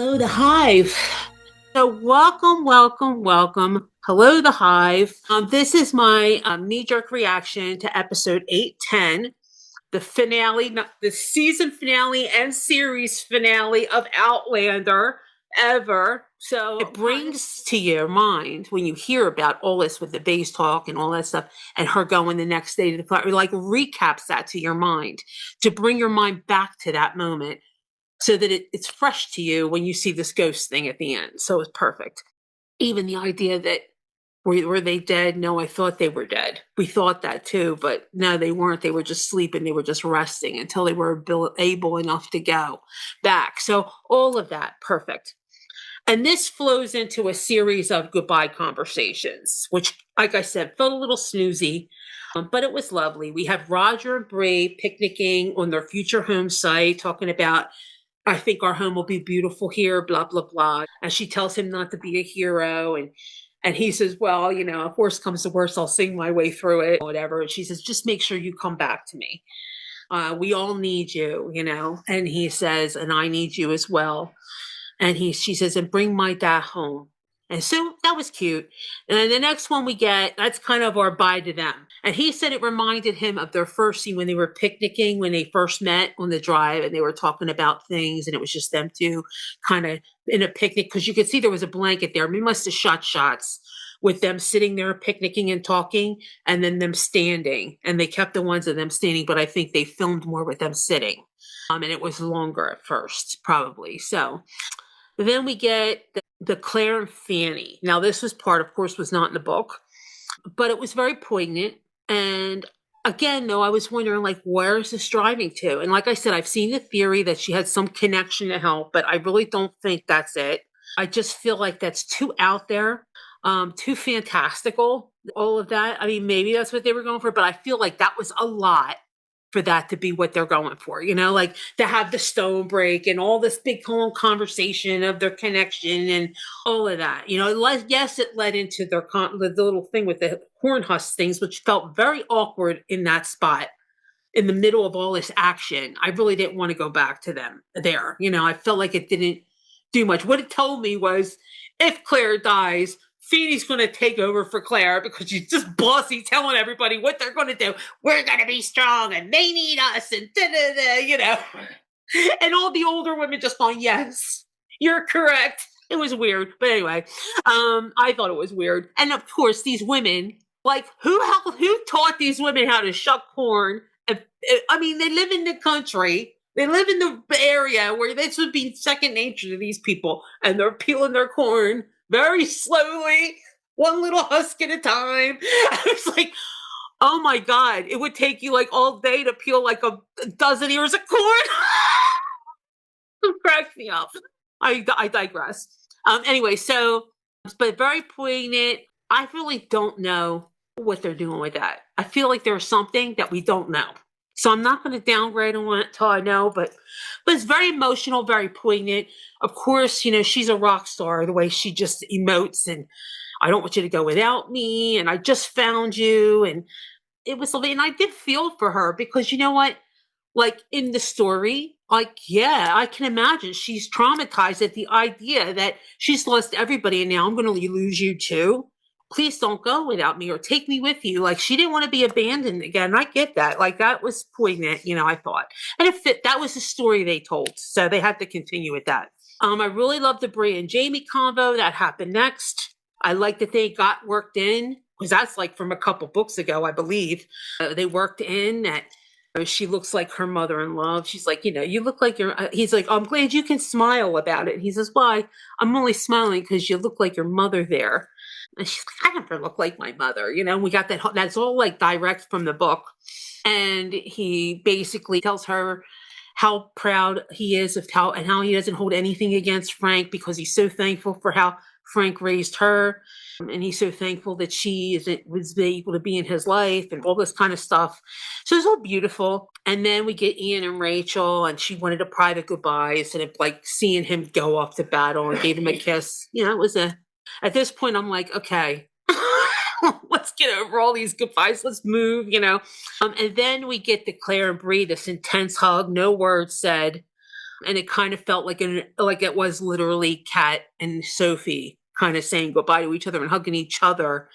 Hello, the Hive. So, welcome. Hello, the Hive. This is my knee-jerk reaction to episode 810, the finale, the season finale and series finale of Outlander ever. So it brings to your mind when you hear about all this with the base talk and all that stuff, and her going the next day to the fire, like recaps that to your mind to bring your mind back to that moment so that it's fresh to you when you see this ghost thing at the end. So it's perfect. Even the idea that were they dead? No, I thought they were dead. We thought that too, but no, they weren't. They were just sleeping. They were just resting until they were able enough to go back. So all of that, perfect. And this flows into a series of goodbye conversations, which, like I said, felt a little snoozy, but it was lovely. We have Roger and Bree picnicking on their future home site, talking about I think our home will be beautiful here, blah, blah, blah. And she tells him not to be a hero. And he says, well, if worst comes to worst, I'll sing my way through it, whatever. And she says, just make sure you come back to me. We all need you. And he says, and I need you as well. And she says, and bring my dad home. And so that was cute. And then the next one we get, that's kind of our bye to them. And he said it reminded him of their first scene when they were picnicking, when they first met on the drive, and they were talking about things, and it was just them two kind of in a picnic, because you could see there was a blanket there. We must have shot shots with them sitting there picnicking and talking, and then them standing. And they kept the ones of them standing, but I think they filmed more with them sitting. And it was longer at first, probably. So then we get the Claire and Fanny. Now, this was part, of course, was not in the book, but it was very poignant. And again, though, I was wondering, like, where is this driving to? And like I said, I've seen the theory that she had some connection to help, but I really don't think that's it. I just feel like that's too out there, too fantastical, all of that. I mean, maybe that's what they were going for, but I feel like that was a lot for that to be what they're going for, like to have the stone break and all this big whole conversation of their connection and all of that. Yes, it led into the little thing with the horn husk things, which felt very awkward in that spot in the middle of all this action. I really didn't want to go back to them there. I felt like it didn't do much. What it told me was if Claire dies, Feeney's going to take over for Claire because she's just bossy, telling everybody what they're going to do. We're going to be strong and they need us and da-da-da. And all the older women just going, yes, you're correct. It was weird. But anyway, I thought it was weird. And of course, these women, like who taught these women how to shuck corn? I mean, they live in the country. They live in the area where this would be second nature to these people. And they're peeling their corn very slowly, one little husk at a time. I was like, oh my God, it would take you like all day to peel like a dozen ears of corn. It cracks me up. I digress. Anyway, but very poignant. I really don't know what they're doing with that. I feel like there's something that we don't know. So I'm not going to downgrade on it until I know, but it's very emotional, very poignant. Of course, she's a rock star, the way she just emotes, and I don't want you to go without me, and I just found you, and it was something, and I did feel for her because you know what? Like in the story, like, yeah, I can imagine she's traumatized at the idea that she's lost everybody and now I'm going to lose you too. Please don't go without me or take me with you. Like she didn't want to be abandoned again. I get that. Like that was poignant, I thought. And it fit. That was the story they told. So they had to continue with that. I really loved the Brie and Jamie convo that happened next. I like that they got worked in because that's like from a couple books ago, I believe. They worked in that she looks like her mother-in-law. She's like, you look like he's like, I'm glad you can smile about it. And he says, why? I'm only smiling because you look like your mother there. And she's like, I never look like my mother. We got that's all like direct from the book. And he basically tells her how proud he is of how he doesn't hold anything against Frank because he's so thankful for how Frank raised her. And he's so thankful that she was able to be in his life and all this kind of stuff. So it's all beautiful. And then we get Ian and Rachel, and she wanted a private goodbye instead of like seeing him go off to battle and gave him a kiss. It was at this point, I'm like, okay, let's get over all these goodbyes. Let's move, And then we get the Claire and Bree, this intense hug, no words said. And it kind of felt like it was literally Kat and Sophie kind of saying goodbye to each other and hugging each other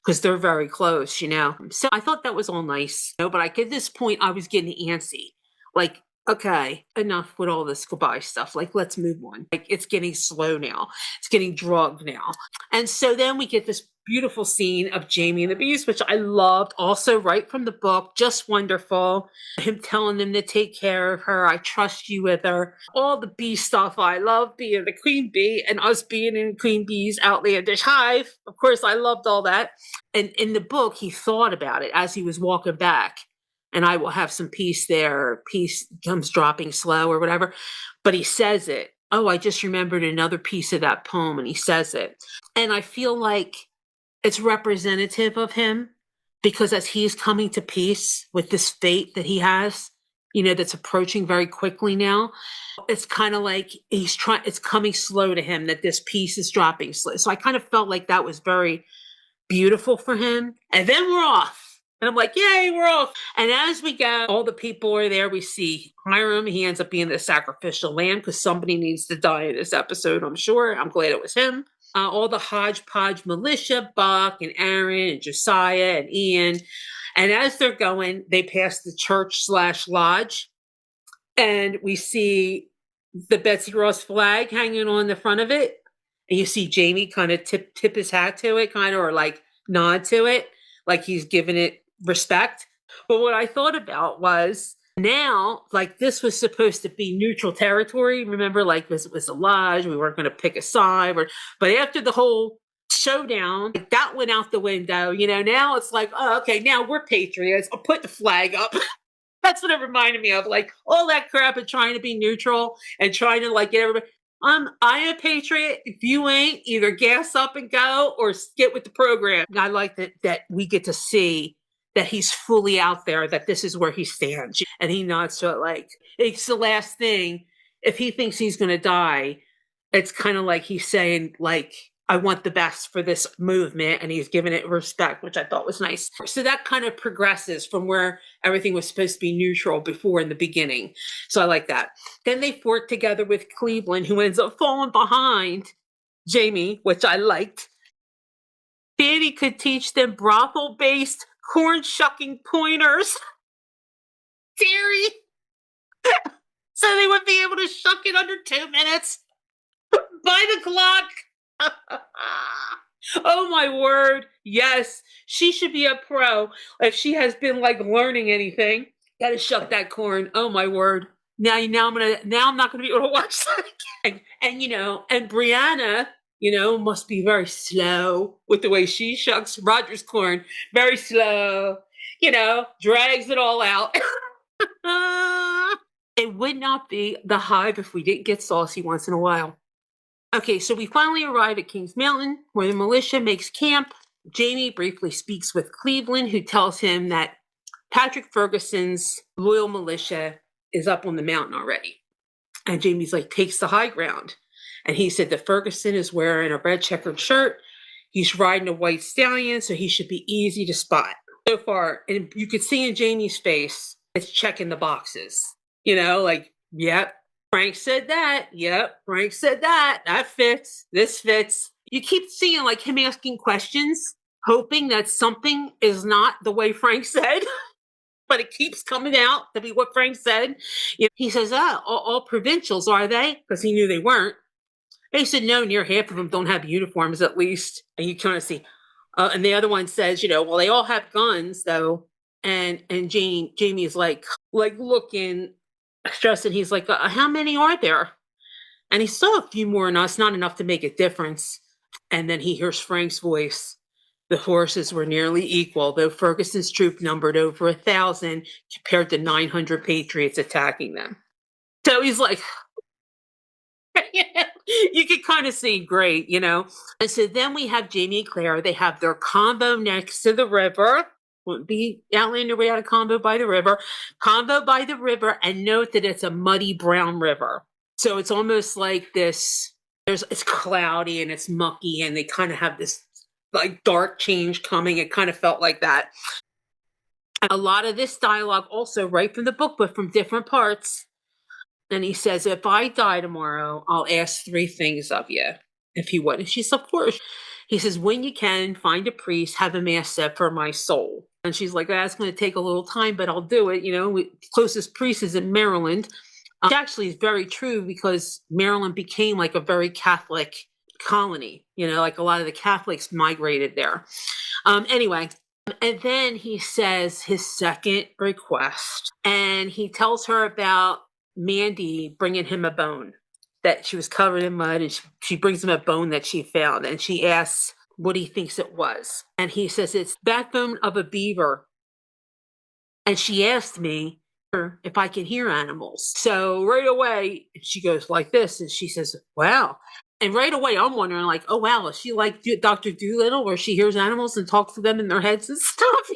because they're very close. So I thought that was all nice. But like at this point, I was getting antsy. Like, okay, enough with all this goodbye stuff. Like, let's move on. Like, it's getting slow now. It's getting drugged now. And so then we get this beautiful scene of Jamie and the Beast, which I loved. Also, right from the book, just wonderful. Him telling them to take care of her. I trust you with her. All the bee stuff. I love being the queen bee and us being in Queen Bee's outlandish hive. Of course, I loved all that. And in the book, he thought about it as he was walking back. And I will have some peace there. Peace comes dropping slow or whatever. But he says it. Oh, I just remembered another piece of that poem, and he says it. And I feel like it's representative of him because as he's coming to peace with this fate that he has, that's approaching very quickly now, it's kind of like it's coming slow to him that this peace is dropping slow. So I kind of felt like that was very beautiful for him. And then we're off. And I'm like, yay, we're off. And as we go, all the people are there. We see Hiram. He ends up being the sacrificial lamb because somebody needs to die in this episode, I'm sure. I'm glad it was him. All the hodgepodge militia, Buck and Aaron and Josiah and Ian. And as they're going, they pass the church/lodge. And we see the Betsy Ross flag hanging on the front of it. And you see Jamie kind of tip his hat to it, kind of, or like nod to it, like he's giving it respect. But what I thought about was now, like this was supposed to be neutral territory. Remember, like this was a lodge. We weren't going to pick a side. But after the whole showdown, like, that went out the window. Now it's like, oh, okay, now we're patriots. I'll put the flag up. That's what it reminded me of. Like all that crap of trying to be neutral and trying to like get everybody. I am a patriot. If you ain't, either gas up and go or get with the program. I like that we get to see that he's fully out there, that this is where he stands. And he nods to it like, it's the last thing. If he thinks he's going to die, it's kind of like he's saying, like, I want the best for this movement, and he's given it respect, which I thought was nice. So that kind of progresses from where everything was supposed to be neutral before in the beginning. So I like that. Then they fought together with Cleveland, who ends up falling behind Jamie, which I liked. Danny could teach them brothel-based corn-shucking pointers. Terry! So they would be able to shuck it under 2 minutes by the clock. Oh my word. Yes, she should be a pro if she has been like learning anything. Gotta shuck that corn. Oh my word. Now I'm not gonna be able to watch that again. And Brianna, must be very slow with the way she shucks Roger's corn. Very slow, drags it all out. It would not be the hive if we didn't get saucy once in a while. Okay, so we finally arrive at Kings Mountain, where the militia makes camp. Jamie briefly speaks with Cleveland, who tells him that Patrick Ferguson's loyal militia is up on the mountain already. And Jamie's like, takes the high ground. And he said that Ferguson is wearing a red checkered shirt. He's riding a white stallion, so he should be easy to spot. So far, and you could see in Jamie's face, it's checking the boxes. Like, yep, Frank said that. Yep, Frank said that. That fits. This fits. You keep seeing like him asking questions, hoping that something is not the way Frank said, but it keeps coming out to be what Frank said. He says, all provincials, are they? Because he knew they weren't. He said, no, near half of them don't have uniforms at least. And you kind of see. And the other one says, well, they all have guns though. And Jamie is like looking stressed, and he's like, how many are there? And he saw a few more than us, not enough to make a difference. And then he hears Frank's voice. The forces were nearly equal, though Ferguson's troop numbered over 1,000 compared to 900 patriots attacking them. So he's like, you can kind of see, great, And so then we have Jamie and Claire. They have their combo next to the river. Wouldn't be Outlander without a combo by the river. Combo by the river, and note that it's a muddy brown river. So it's almost like this, it's cloudy and it's mucky, and they kind of have this like dark change coming. It kind of felt like that. A lot of this dialogue also right from the book, but from different parts. And he says, if I die tomorrow, I'll ask three things of you, if he would. And she's, of course. He says, when you can, find a priest, have a mass said for my soul. And she's like, that's going to take a little time, but I'll do it. Closest priest is in Maryland. Which actually is very true because Maryland became like a very Catholic colony. Like a lot of the Catholics migrated there. Anyway, and then he says his second request, and he tells her about Mandy bringing him a bone, that she was covered in mud, and she brings him a bone that she found, and she asks what he thinks it was. And he says, it's backbone of a beaver. And she asked me if I can hear animals. So right away, she goes like this, and she says, wow. And right away, I'm wondering, like, oh, wow, is she like Dr. Doolittle, where she hears animals and talks to them in their heads and stuff?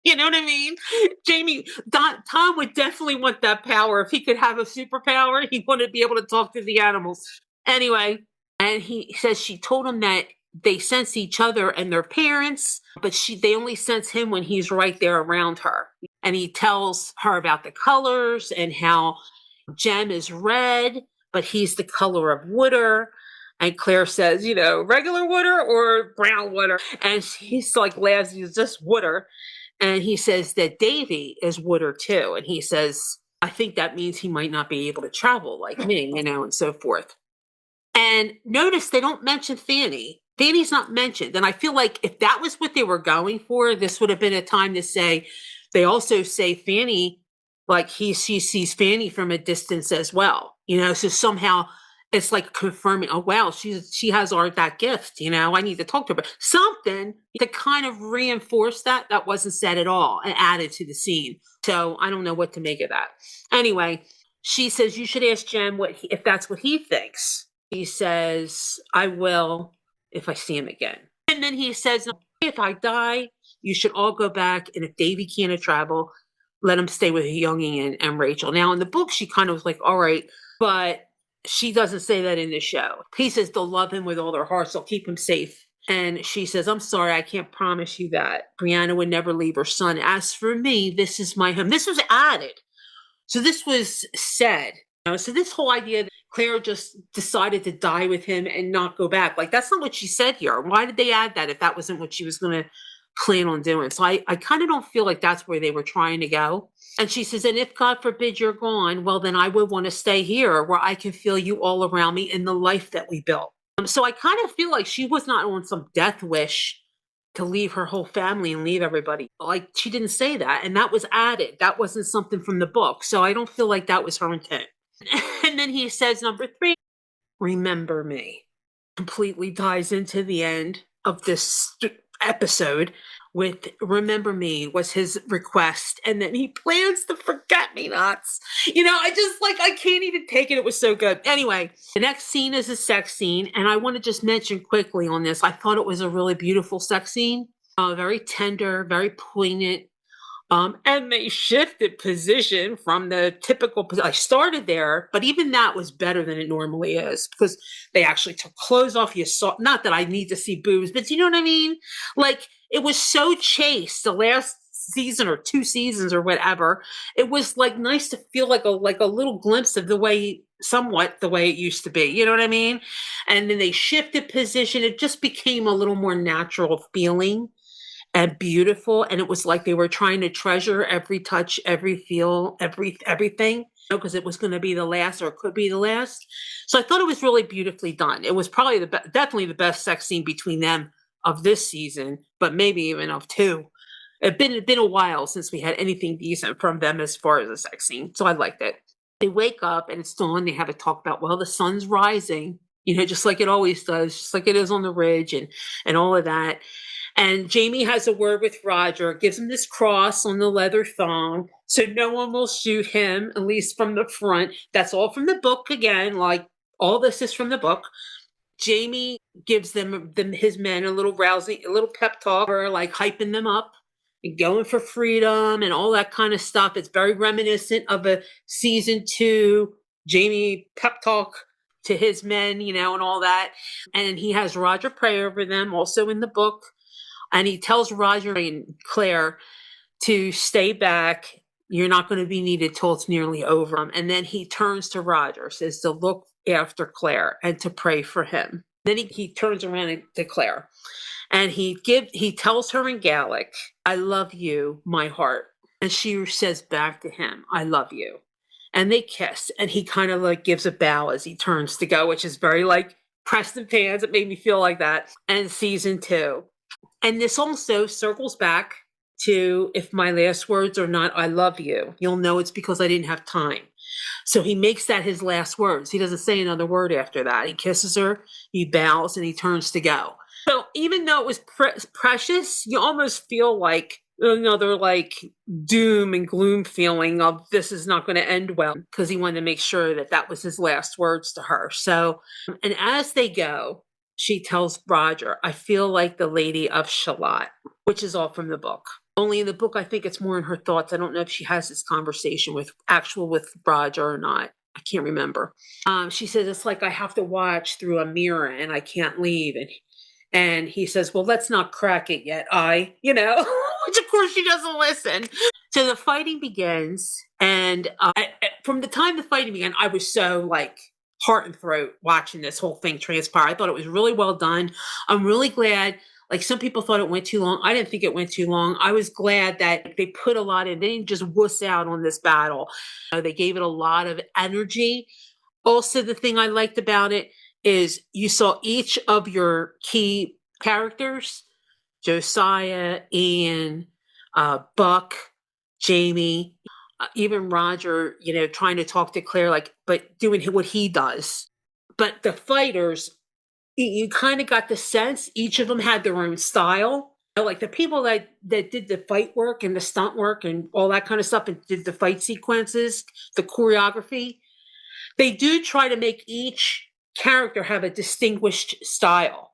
You know what I mean? Tom would definitely want that power. If he could have a superpower, he wanted to be able to talk to the animals. Anyway, and he says she told him that they sense each other and their parents, but they only sense him when he's right there around her. And he tells her about the colors and how Jem is red, but he's the color of water. And Claire says, regular water or brown water? And he's like, laughs, he's just water. And he says that Davy is water too. And he says, I think that means he might not be able to travel like me, and so forth. And notice they don't mention Fanny. Fanny's not mentioned. And I feel like if that was what they were going for, this would have been a time to say, they also say Fanny, like she sees Fanny from a distance as well, so somehow it's like confirming, oh, wow, she has that gift, I need to talk to her. But something to kind of reinforce that wasn't said at all and added to the scene. So I don't know what to make of that. Anyway, she says, you should ask Jem if that's what he thinks. He says, I will if I see him again. And then he says, if I die, you should all go back. And if Davy can't travel, let him stay with Younging and Rachel. Now, in the book, she kind of was like, all right, but she doesn't say that in the show. He says they'll love him with all their hearts. They'll keep him safe. And she says, I'm sorry, I can't promise you that. Brianna would never leave her son. As for me, this is my home. This was added. So this was said. So this whole idea that Claire just decided to die with him and not go back, like that's not what she said here. Why did they add that if that wasn't what she was going to plan on doing? So I kind of don't feel like that's where they were trying to go. And she says, and if God forbid you're gone, well, then I would want to stay here where I can feel you all around me in the life that we built. So I kind of feel like she was not on some death wish to leave her whole family and leave everybody. Like she didn't say that. And that was added. That wasn't something from the book. So I don't feel like that was her intent. And then he says, number 3, remember me. Completely ties into the end of this episode with remember me was his request. And then he plans to forget me nots. I can't even take it. It was so good. Anyway, the next scene is a sex scene. And I want to just mention quickly on this. I thought it was a really beautiful sex scene. Very tender, very poignant. And they shifted position from the typical position. I started there, but even that was better than it normally is because they actually took clothes off. You saw, not that I need to see boobs, but you know what I mean? Like it was so chaste the last season or 2 seasons or whatever. It was like nice to feel like a little glimpse of somewhat the way it used to be. You know what I mean? And then they shifted position. It just became a little more natural feeling. And beautiful, and it was like they were trying to treasure every touch, every feel, everything, because it was going to be the last, or it could be the last. So I thought it was really beautifully done. It was probably definitely the best sex scene between them of this season, but maybe even of 2. It's been a while since we had anything decent from them as far as a sex scene, so I liked it. They wake up and it's dawn. They have a talk about, well, the sun's rising, just like it always does, just like it is on the ridge, and all of that. And Jamie has a word with Roger, gives him this cross on the leather thong, so no one will shoot him, at least from the front. That's all from the book again, like all this is from the book. Jamie gives them his men a little pep talk, or like hyping them up and going for freedom and all that kind of stuff. It's very reminiscent of a season 2 Jamie pep talk to his men, and all that. And he has Roger pray over them, also in the book. And he tells Roger and Claire to stay back. You're not going to be needed till it's nearly over. And then he turns to Roger, says to look after Claire and to pray for him. Then he turns around to Claire and he tells her in Gaelic, I love you, my heart. And she says back to him, I love you. And they kiss, and he kind of like gives a bow as he turns to go, which is very like Preston fans. It made me feel like that. And season 2. And this also circles back to if my last words are not I love you, you'll know it's because I didn't have time. So he makes that his last words. He doesn't say another word after that. He kisses her, he bows, and he turns to go. So even though it was precious, you almost feel like another like doom and gloom feeling of this is not going to end well, because he wanted to make sure that that was his last words to her. So, and as they go, she tells Roger, I feel like the Lady of Shalott, which is all from the book. Only in the book, I think it's more in her thoughts. I don't know if she has this conversation with Roger or not. I can't remember. She says, it's like I have to watch through a mirror and I can't leave. And he says, well, let's not crack it yet, which of course she doesn't listen. So the fighting begins. And from the time the fighting began, I was so like heart and throat watching this whole thing transpire. I thought it was really well done. I'm really glad. Like some people thought it went too long. I didn't think it went too long. I was glad that they put a lot in. They didn't just wuss out on this battle. They gave it a lot of energy. Also, the thing I liked about it is you saw each of your key characters, Josiah, Ian, Buck, Jamie, even Roger, trying to talk to Claire, but doing what he does. But the fighters, you kind of got the sense each of them had their own style. Like the people that did the fight work and the stunt work and all that kind of stuff and did the fight sequences, the choreography, they do try to make each character have a distinguished style.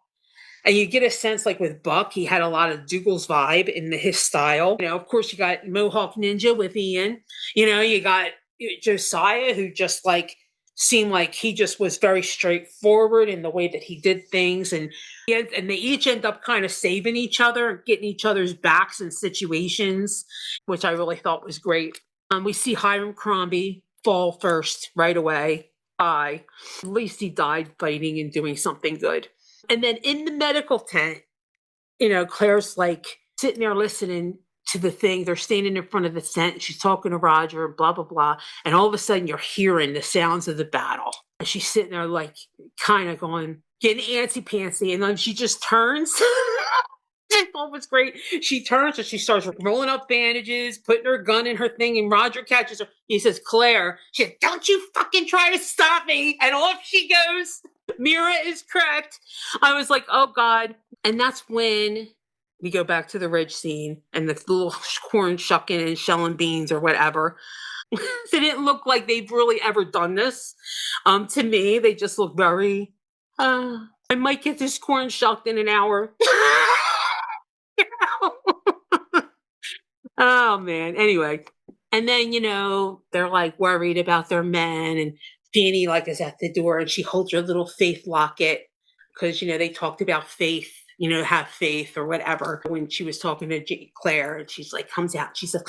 And you get a sense, like with Buck, he had a lot of Dougal's vibe in his style. Of course, you got Mohawk Ninja with Ian. You got Josiah, who just like seemed like he just was very straightforward in the way that he did things. And they each end up kind of saving each other, getting each other's backs in situations, which I really thought was great. We see Hiram Crombie fall first right away. At least he died fighting and doing something good. And then in the medical tent, Claire's like sitting there listening to the thing. They're standing in front of the tent. She's talking to Roger and blah, blah, blah. And all of a sudden you're hearing the sounds of the battle. And she's sitting there like kind of going, getting antsy-pantsy. And then she just turns. I thought was great. She turns and she starts rolling up bandages, putting her gun in her thing, and Roger catches her. He says, Claire, she says, don't you fucking try to stop me. And off she goes. Mira is correct. I was like, oh God. And that's when we go back to the ridge scene and the little corn shucking and shelling beans or whatever. They didn't look like they've really ever done this. To me, they just look very, I might get this corn shucked in an hour. Oh man. Anyway. And then, they're like worried about their men, and Fanny like is at the door and she holds her little faith locket because, they talked about faith, have faith or whatever when she was talking to Claire, and she's like, comes out. She says,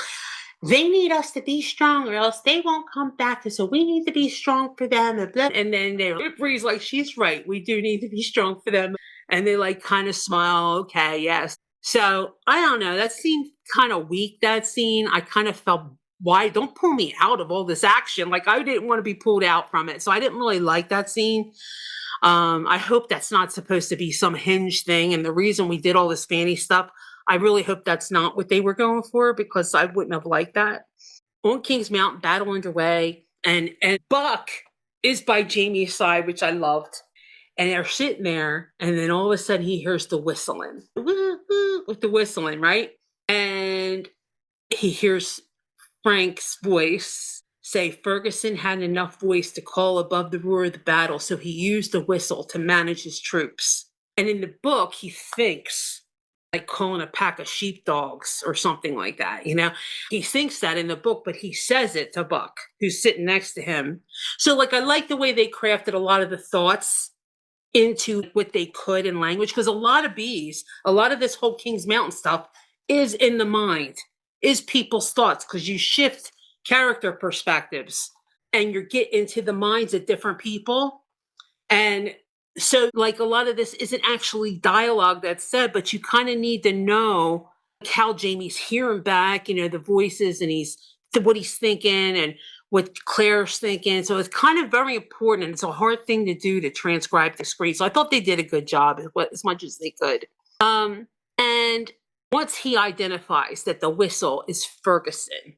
they need us to be strong or else they won't come back. So we need to be strong for them. And then Bree's like, she's right. We do need to be strong for them. And they like kind of smile. Okay. Yes. So I don't know. That seemed kind of weak, that scene. I kind of felt, why don't pull me out of all this action? Like I didn't want to be pulled out from it. So I didn't really like that scene. I hope that's not supposed to be some hinge thing. And the reason we did all this Fanny stuff, I really hope that's not what they were going for, because I wouldn't have liked that. On King's Mountain, battle underway, and Buck is by Jamie's side, which I loved. And they're sitting there, and then all of a sudden he hears the whistling. With the whistling, right? And he hears Frank's voice say Ferguson had enough voice to call above the roar of the battle, so he used the whistle to manage his troops. And in the book, he thinks like calling a pack of sheepdogs or something like that, He thinks that in the book, but he says it to Buck, who's sitting next to him. So like I like the way they crafted a lot of the thoughts into what they could in language, because a lot of this whole King's Mountain stuff is in the mind, is people's thoughts, because you shift character perspectives, and you get into the minds of different people. And so, like, a lot of this isn't actually dialogue that's said, but you kind of need to know how Jamie's hearing back, the voices, and what he's thinking and what Claire's thinking. So it's kind of very important, and it's a hard thing to do to transcribe the screen. So I thought they did a good job as much as they could. And once he identifies that the whistle is Ferguson,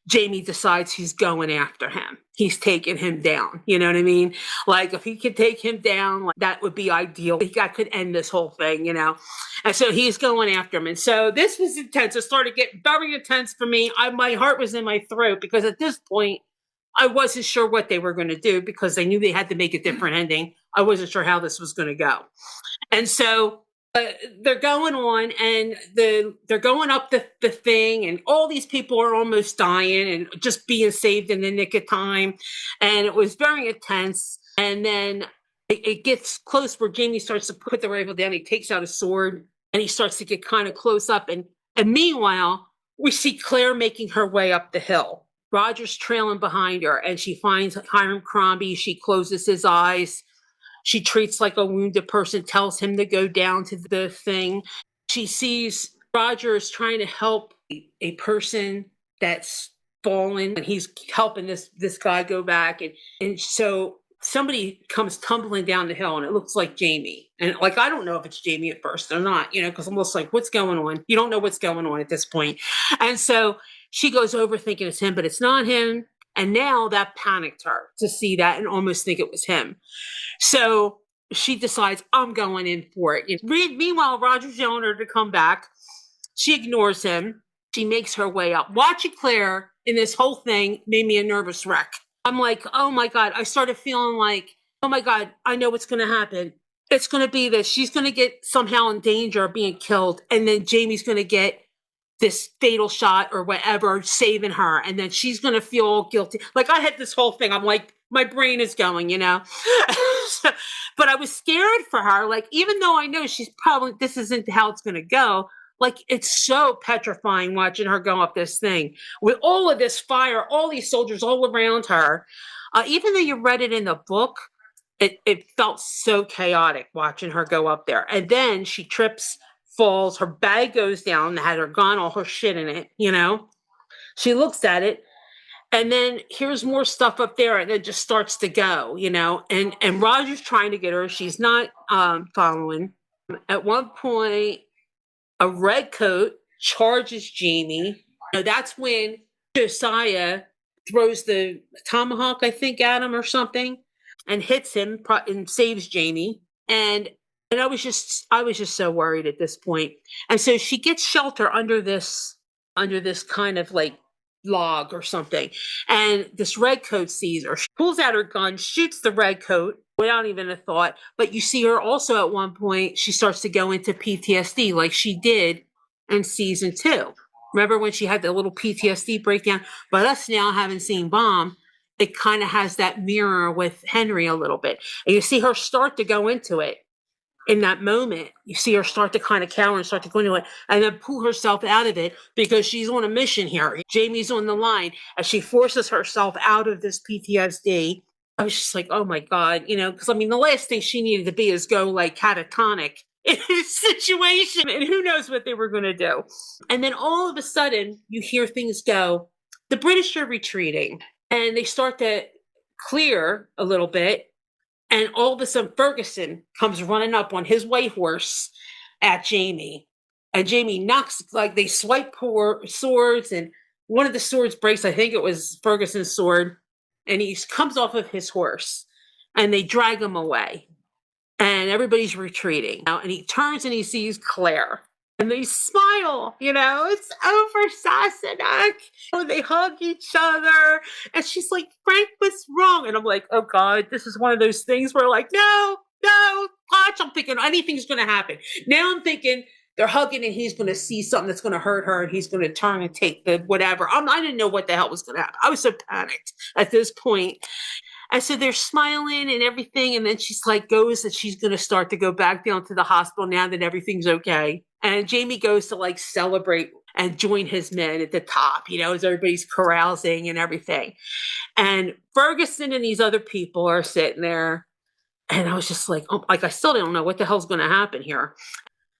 Jamie decides he's going after him. He's taking him down. You know what I mean? Like, if he could take him down, like, that would be ideal. That could end this whole thing, And so he's going after him. And so this was intense. It started getting very intense for me. My heart was in my throat, because at this point, I wasn't sure what they were going to do, because they knew they had to make a different ending. I wasn't sure how this was going to go. And so they're going on, and they're going up the thing, and all these people are almost dying and just being saved in the nick of time. And it was very intense. And then it gets close where Jamie starts to put the rifle down. He takes out a sword, and he starts to get kind of close up. And meanwhile, we see Claire making her way up the hill. Roger's trailing behind her, and she finds Hiram Crombie. She closes his eyes. She treats like a wounded person, tells him to go down to the thing. She sees Roger is trying to help a person that's fallen, and he's helping this guy go back. And so somebody comes tumbling down the hill, and it looks like Jamie. And, like, I don't know if it's Jamie at first or not, because I'm just like, what's going on? You don't know what's going on at this point. And so she goes over thinking it's him, but it's not him. And now that panicked her to see that and almost think it was him. So she decides, I'm going in for it. Meanwhile, Roger's yelling her to come back. She ignores him. She makes her way up. Watching Claire in this whole thing made me a nervous wreck. I'm like, oh my God. I started feeling like, oh my God, I know what's going to happen. It's going to be that she's going to get somehow in danger of being killed. And then Jamie's going to get this fatal shot or whatever, saving her. And then she's going to feel guilty. Like, I had this whole thing. I'm like, my brain is going, But I was scared for her. Like, even though I know this isn't how it's going to go. Like, it's so petrifying watching her go up this thing with all of this fire, all these soldiers all around her. Even though you read it in the book, it felt so chaotic watching her go up there. And then she trips, falls, her bag goes down, had her gun, all her shit in it, She looks at it, and then here's more stuff up there, and it just starts to go, and Roger's trying to get her. She's not following. At one point, a redcoat charges Jamie. That's when Josiah throws the tomahawk, I think, at him or something, and hits him and saves Jamie. And I was just so worried at this point. And so she gets shelter under this kind of like log or something. And this redcoat sees her. She pulls out her gun, shoots the redcoat without even a thought. But you see her also at one point, she starts to go into PTSD like she did in season 2. Remember when she had the little PTSD breakdown? But us now having seen Bomb, it kind of has that mirror with Henry a little bit. And you see her start to go into it. In that moment, you see her start to kind of cower and start to go into it and then pull herself out of it because she's on a mission here. Jamie's on the line as she forces herself out of this PTSD. I was just like, oh my God, because the last thing she needed to be is go like catatonic in this situation. And who knows what they were going to do. And then all of a sudden, you hear things go. The British are retreating and they start to clear a little bit. And all of a sudden, Ferguson comes running up on his white horse at Jamie. And Jamie knocks, like, they swipe swords, and one of the swords breaks. I think it was Ferguson's sword. And he comes off of his horse, and they drag him away. And everybody's retreating. And he turns and he sees Claire. And they smile, it's over, Sassenach. They hug each other. And she's like, Frank was wrong. And I'm like, oh God, this is one of those things where like, no, watch. I'm thinking anything's going to happen. Now I'm thinking they're hugging and he's going to see something that's going to hurt her and he's going to turn and take the whatever. I didn't know what the hell was going to happen. I was so panicked at this point. And so they're smiling and everything. And then she's like, goes that she's going to start to go back down to the hospital now that everything's okay. And Jamie goes to like celebrate. and join his men at the top, as everybody's carousing and everything. And Ferguson and these other people are sitting there. And I was just like, oh, like, I still don't know what the hell's going to happen here.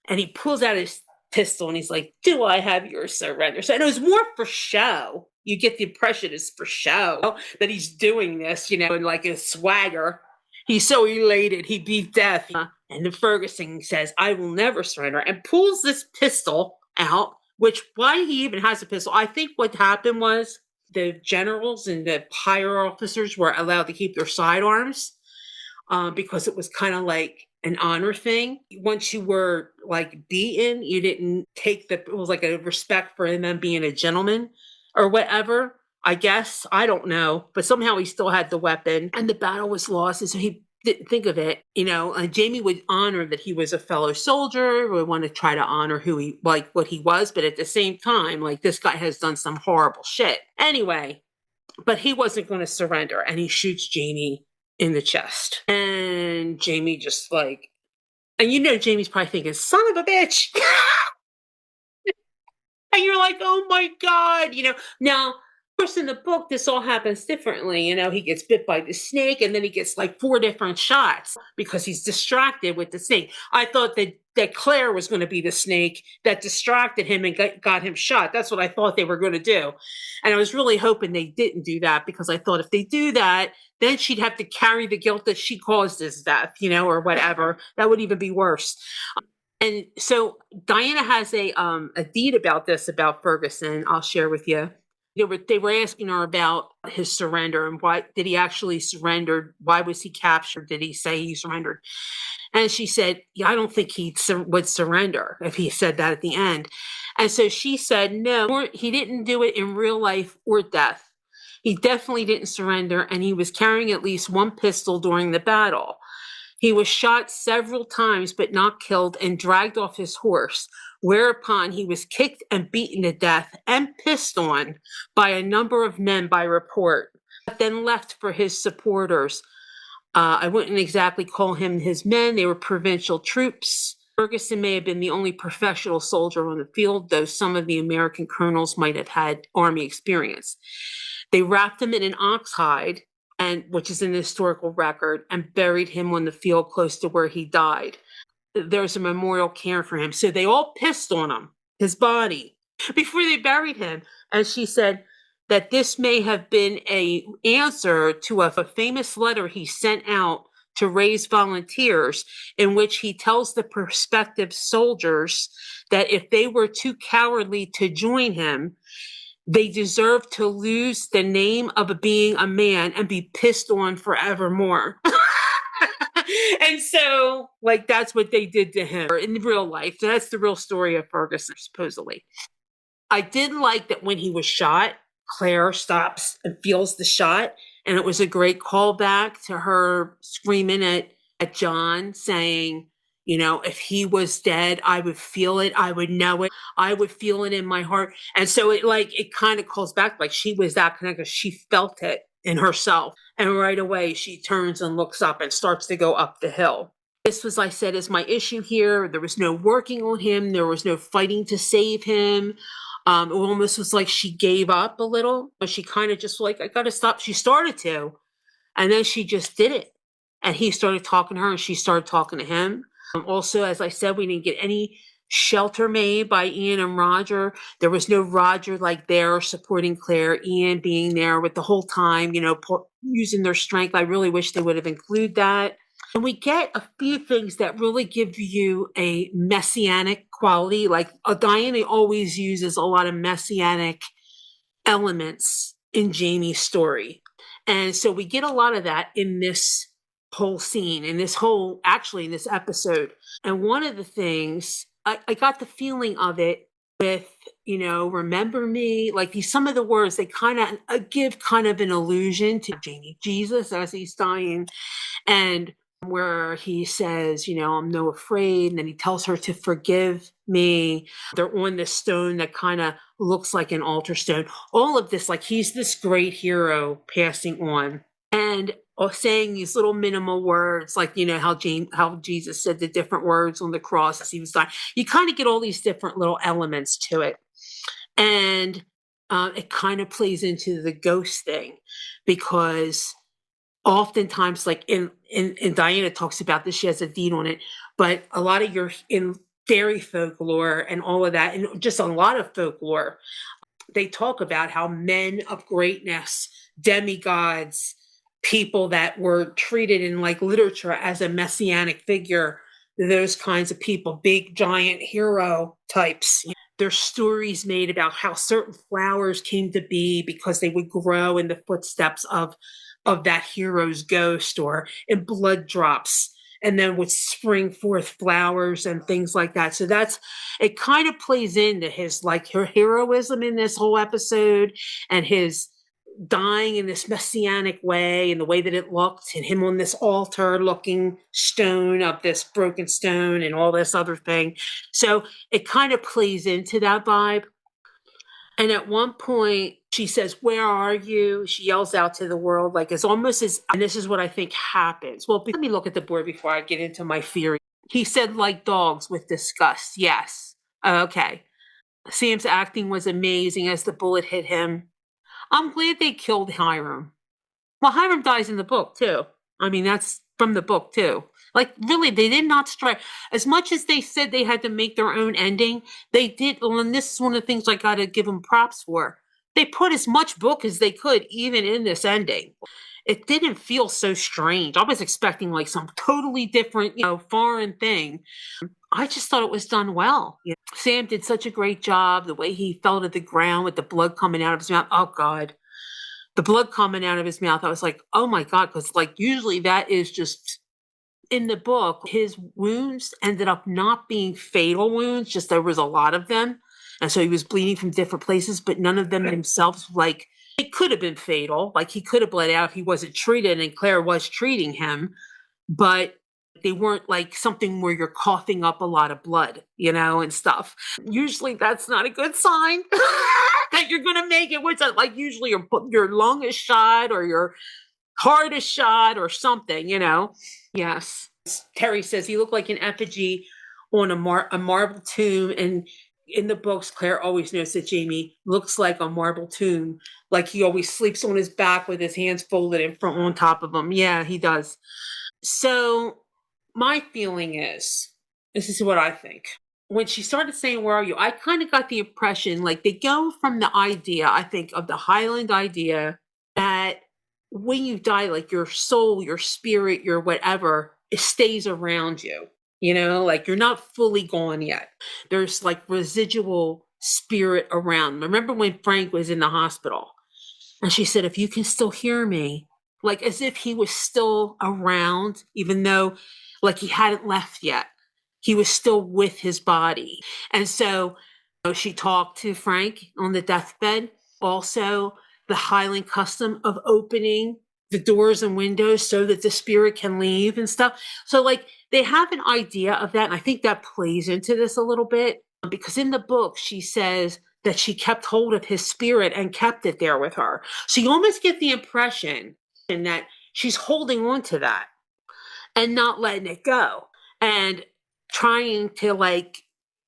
And he pulls out his pistol and he's like, "Do I have your surrender?" So, and it was more for show. You get the impression it's for show that he's doing this, and like a swagger. He's so elated. He beat death. And then Ferguson says, "I will never surrender," and pulls this pistol out, which why he even has a pistol. I think what happened was the generals and the higher officers were allowed to keep their sidearms because it was kind of like an honor thing. Once you were like beaten, you didn't take it was like a respect for them being a gentleman or whatever. I guess. I don't know. But somehow he still had the weapon and the battle was lost. And so he didn't think of it, and Jamie would honor that he was a fellow soldier, would want to try to honor who he, like what he was. But at the same time, like this guy has done some horrible shit. Anyway, but he wasn't going to surrender and he shoots Jamie in the chest. And Jamie just like, and Jamie's probably thinking, son of a bitch. And you're like, oh my God, Now, of course, in the book, this all happens differently. He gets bit by the snake and then he gets like 4 different shots because he's distracted with the snake. I thought that Claire was going to be the snake that distracted him and got him shot. That's what I thought they were going to do. And I was really hoping they didn't do that because I thought if they do that, then she'd have to carry the guilt that she caused his death, or whatever. That would even be worse. And so Diana has a deed about this, about Ferguson. I'll share with you. They were asking her about his surrender and why did he actually surrender? Why was he captured? Did he say he surrendered? And she said, yeah, I don't think he would surrender if he said that at the end. And so she said, no, he didn't do it in real life or death. He definitely didn't surrender, and he was carrying at least 1 pistol during the battle. He was shot several times but not killed and dragged off his horse, whereupon he was kicked and beaten to death and pissed on by a number of men by report, but then left for his supporters. I wouldn't exactly call him his men. They were provincial troops. Ferguson may have been the only professional soldier on the field, though some of the American colonels might have had army experience. They wrapped him in an ox hide, which is an historical record, and buried him on the field close to where he died. There's a memorial cairn for him. So they all pissed on him, his body, before they buried him. And she said that this may have been an answer to a famous letter he sent out to raise volunteers, in which he tells the prospective soldiers that if they were too cowardly to join him, they deserve to lose the name of being a man and be pissed on forevermore. And so, like, that's what they did to him in real life. So that's the real story of Ferguson, supposedly. I did like that when he was shot, Claire stops and feels the shot. And it was a great callback to her screaming at John, saying, if he was dead, I would feel it. I would know it. I would feel it in my heart. And so it kind of calls back, like she was that connected. She felt it in herself. And right away she turns and looks up and starts to go up the hill. This was, I said, is my issue here. There was no working on him. There was no fighting to save him. It almost was like she gave up a little, but she kind of just like, I got to stop. She started to, and then she just did it. And he started talking to her and she started talking to him. Also, as I said, we didn't get any shelter made by Ian and Roger. There was no Roger like there supporting Claire, Ian being there with the whole time, using their strength. I really wish they would have included that. And we get a few things that really give you a messianic quality. Like Diana always uses a lot of messianic elements in Jamie's story. And so we get a lot of that in this whole scene, in this episode. And one of the things, I got the feeling of it with, remember me, like some of the words, they kind of give kind of an allusion to Jamie, Jesus as he's dying. And where he says, I'm no afraid. And then he tells her to forgive me. They're on this stone that kind of looks like an altar stone. All of this, like he's this great hero passing on. And saying these little minimal words, like, how Jesus said the different words on the cross as he was dying. You kind of get all these different little elements to it. And it kind of plays into the ghost thing because oftentimes, like in Diana talks about this, she has a deed on it, but a lot of your in fairy folklore and all of that, and just a lot of folklore, they talk about how men of greatness, demigods, people that were treated in like literature as a messianic figure, those kinds of people, big giant hero types. There's stories made about how certain flowers came to be because they would grow in the footsteps of that hero's ghost, or in blood drops, and then would spring forth flowers and things like that. So that's, it kind of plays into his like her heroism in this whole episode, and his dying in this messianic way, and the way that it looked, and him on this altar looking stone of this broken stone and all this other thing. So it kind of plays into that vibe. And at one point, she says, "Where are you?" She yells out to the world, like it's almost as, and this is what I think happens. Well, let me look at the board before I get into my theory. He said, "Like dogs," with disgust. Yes. Okay. Sam's acting was amazing as the bullet hit him. I'm glad they killed Hiram. Well, Hiram dies in the book too. I mean, that's from the book too. Like, really, they did not strike. As much as they said they had to make their own ending, they did. Well, and this is one of the things I got to give them props for. They put as much book as they could, even in this ending. It didn't feel so strange. I was expecting like some totally different, foreign thing. I just thought it was done well. Sam did such a great job. The way he fell to the ground with the blood coming out of his mouth. Oh, God, the blood coming out of his mouth. I was like, oh my God, because like usually that is just in the book, his wounds ended up not being fatal wounds, just there was a lot of them. And so he was bleeding from different places, but none of them themselves, like, it could have been fatal. Like he could have bled out if he wasn't treated, and Claire was treating him, but they weren't like something where you're coughing up a lot of blood, and stuff. Usually that's not a good sign that you're going to make it. What's that? Like usually your lung is shot or your heart is shot or something. Yes. Terry says he looked like an effigy on a marble tomb. And in the books, Claire always knows that Jamie looks like a marble tomb. Like he always sleeps on his back with his hands folded in front on top of him. Yeah, he does. So my feeling is, this is what I think. When she started saying, "Where are you?" I kind of got the impression like they go from the idea, I think, of the Highland idea that when you die, like your soul, your spirit, your whatever, it stays around you. Like you're not fully gone yet. There's like residual spirit around. Remember when Frank was in the hospital and she said, "If you can still hear me," like as if he was still around, even though like he hadn't left yet. He was still with his body. And so she talked to Frank on the deathbed. Also, the Highland custom of opening the doors and windows so that the spirit can leave and stuff. So, like, they have an idea of that. And I think that plays into this a little bit because in the book, she says that she kept hold of his spirit and kept it there with her. So you almost get the impression that she's holding on to that and not letting it go and trying to like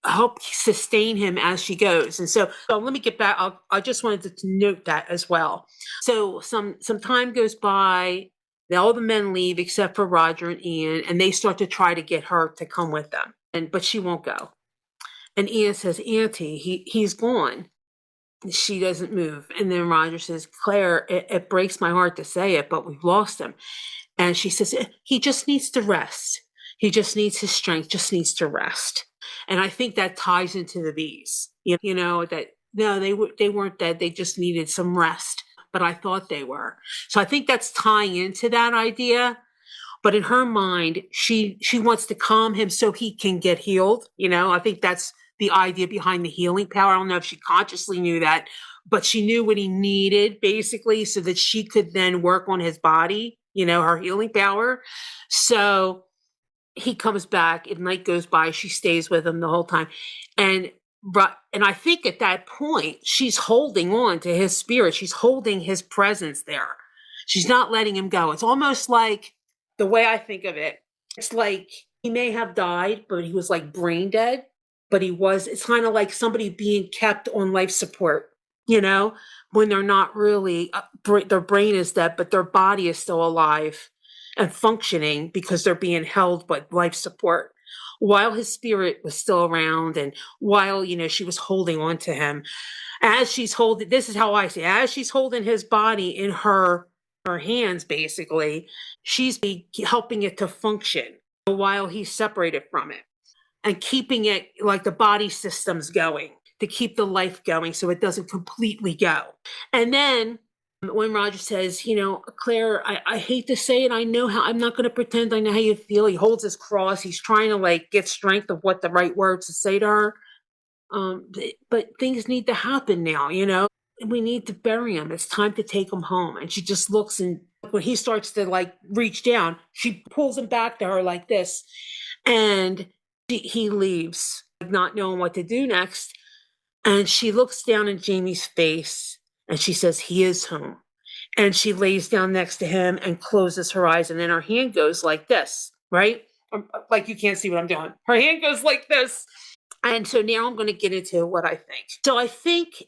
help sustain him as she goes. And so let me get back. I just wanted to note that as well. So some time goes by. All the men leave except for Roger and Ian, and they start to try to get her to come with them, but she won't go. And Ian says, "Auntie, he's gone." She doesn't move. And then Roger says, "Claire, it breaks my heart to say it, but we've lost him." And she says, "He just needs to rest. He just needs his strength, just needs to rest." And I think that ties into the bees. That no, they weren't dead. They just needed some rest. But I thought they were. So I think that's tying into that idea. But in her mind, she wants to calm him so he can get healed. I think that's the idea behind the healing power. I don't know if she consciously knew that, but she knew what he needed basically so that she could then work on his body, her healing power. So he comes back and night goes by. She stays with him the whole time. And I think at that point, she's holding on to his spirit. She's holding his presence there. She's not letting him go. It's almost like the way I think of it. It's like he may have died, but he was like brain dead. but it's kind of like somebody being kept on life support, you know, when they're not really, their brain is dead, but their body is still alive and functioning because they're being held by life support while his spirit was still around and while, she was holding on to him. As she's holding, this is how I see it, as she's holding his body in her hands, basically, she's helping it to function while he's separated from it and keeping it like the body systems going to keep the life going so it doesn't completely go. And then when Roger says, Claire, I hate to say it, I know how, I'm not going to pretend I know how you feel. He holds his cross. He's trying to like get strength of what the right words to say to her. But things need to happen now, we need to bury him. It's time to take him home. And she just looks, and when he starts to like reach down, she pulls him back to her like this. And he leaves, not knowing what to do next. And she looks down in Jamie's face and she says, he is home. And she lays down next to him and closes her eyes. And then her hand goes like this, right? Like you can't see what I'm doing. Her hand goes like this. And so now I'm going to get into what I think. So I think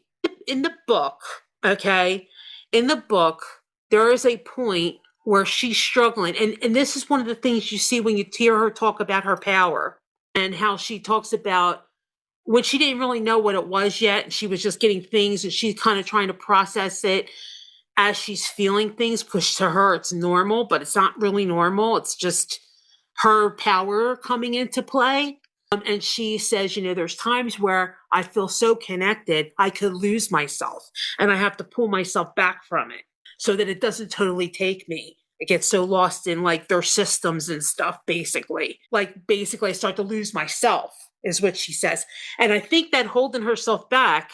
in the book, okay, in the book, there is a point where she's struggling. And this is one of the things you see when you hear her talk about her power and how she talks about when she didn't really know what it was yet. She was just getting things and she's kind of trying to process it as she's feeling things, because to her it's normal, but it's not really normal. It's just her power coming into play. And she says, there's times where I feel so connected, I could lose myself and I have to pull myself back from it so that it doesn't totally take me. I get so lost in like their systems and stuff, basically. Like basically I start to lose myself is what she says. And I think that holding herself back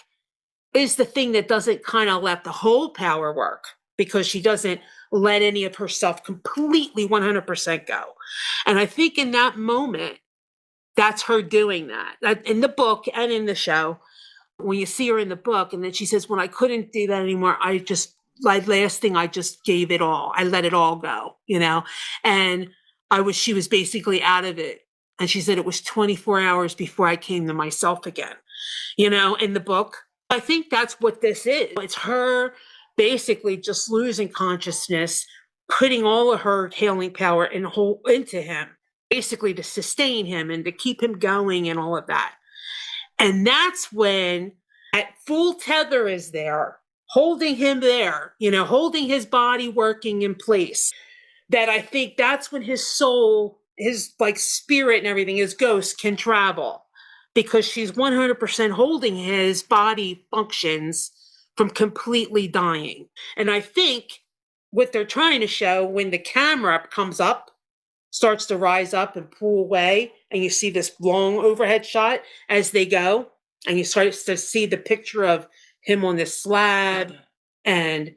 is the thing that doesn't kind of let the whole power work, because she doesn't let any of herself completely 100% go. And I think in that moment, that's her doing that in the book and in the show. When you see her in the book, and then she says, when I couldn't do that anymore, last thing, I just gave it all. I let it all go, and she was basically out of it. And she said it was 24 hours before I came to myself again, in the book. I think that's what this is. It's her basically just losing consciousness, putting all of her healing power into him, basically to sustain him and to keep him going and all of that. And that's when at full tether is there, holding him there, holding his body working in place. That I think that's when his soul, his like spirit and everything, his ghost can travel, because she's 100% holding his body functions from completely dying. And I think what they're trying to show, when the camera comes up, starts to rise up and pull away, and you see this long overhead shot as they go, and you start to see the picture of him on this slab, and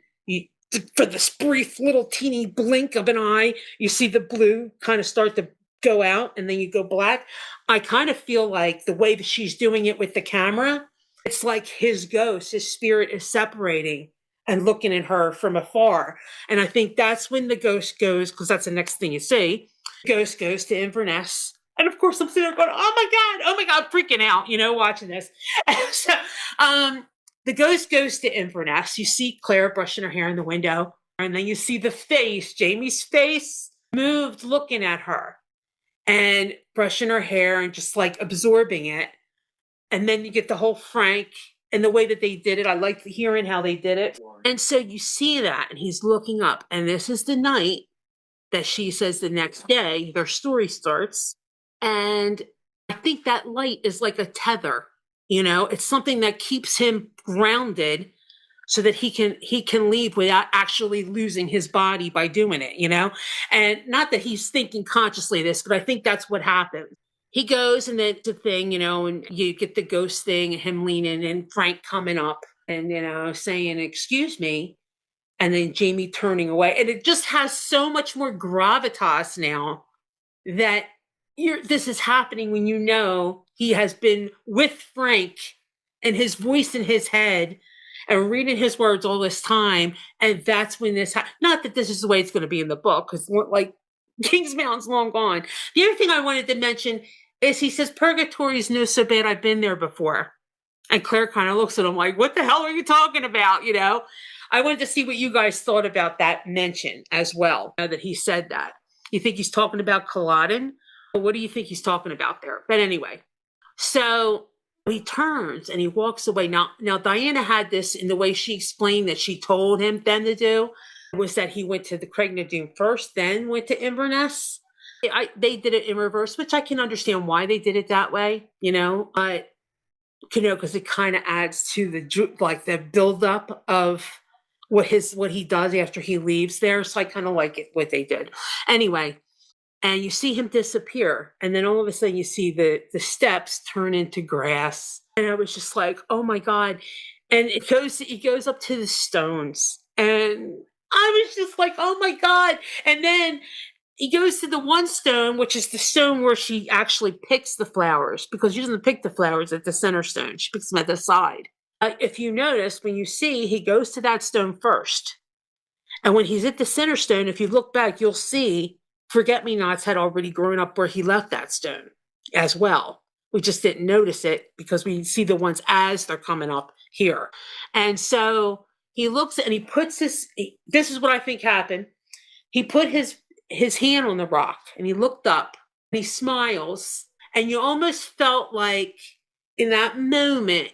for this brief little teeny blink of an eye, you see the blue kind of start to go out, and then you go black. I kind of feel like the way that she's doing it with the camera, it's like his ghost, his spirit is separating and looking at her from afar. And I think that's when the ghost goes, because that's the next thing you see. Ghost goes to Inverness. And of course, I'm sitting there going, oh my God, freaking out, watching this. So, the ghost goes to Inverness. You see Claire brushing her hair in the window. And then you see the face, Jamie's face, moved looking at her and brushing her hair and just like absorbing it. And then you get the whole Frank and the way that they did it. I liked hearing how they did it. And so you see that, and he's looking up. And this is the night that she says the next day their story starts. And I think that light is like a tether, it's something that keeps him grounded so that he can leave without actually losing his body by doing it, and not that he's thinking consciously this, but I think that's what happens. He goes, and then the thing, and you get the ghost thing, him leaning and Frank coming up and, saying, excuse me. And then Jamie turning away. And it just has so much more gravitas now that this is happening when he has been with Frank and his voice in his head and reading his words all this time. And that's when this, not that this is the way it's going to be in the book, because like King's Mountain's long gone. The other thing I wanted to mention is he says, purgatory is no so bad. I've been there before. And Claire kind of looks at him like, what the hell are you talking about? I wanted to see what you guys thought about that mention as well, that he said that. You think he's talking about Culloden? What do you think he's talking about there? But anyway, so he turns and he walks away. Now Diana had this in the way she explained that she told him then to do was that he went to the Craignadoon first, then went to Inverness. They did it in reverse, which I can understand why they did it that way, but because it kind of adds to the buildup of what he does after he leaves there. So I kind of like it what they did. He and you see him disappear, and then all of a sudden you see the steps turn into grass, and I was just like, oh my god! And it goes up to the stones, and I was just like, oh my god! And then he goes to the one stone, which is the stone where she actually picks the flowers, because she doesn't pick the flowers at the center stone. She picks them at the side. If you notice, when you see, he goes to that stone first. And when he's at the center stone, if you look back, you'll see forget-me-nots had already grown up where he left that stone as well. We just didn't notice it because we see the ones as they're coming up here. And so he looks and he puts this is what I think happened. He put his hand on the rock and he looked up and he smiles. And you almost felt like in that moment,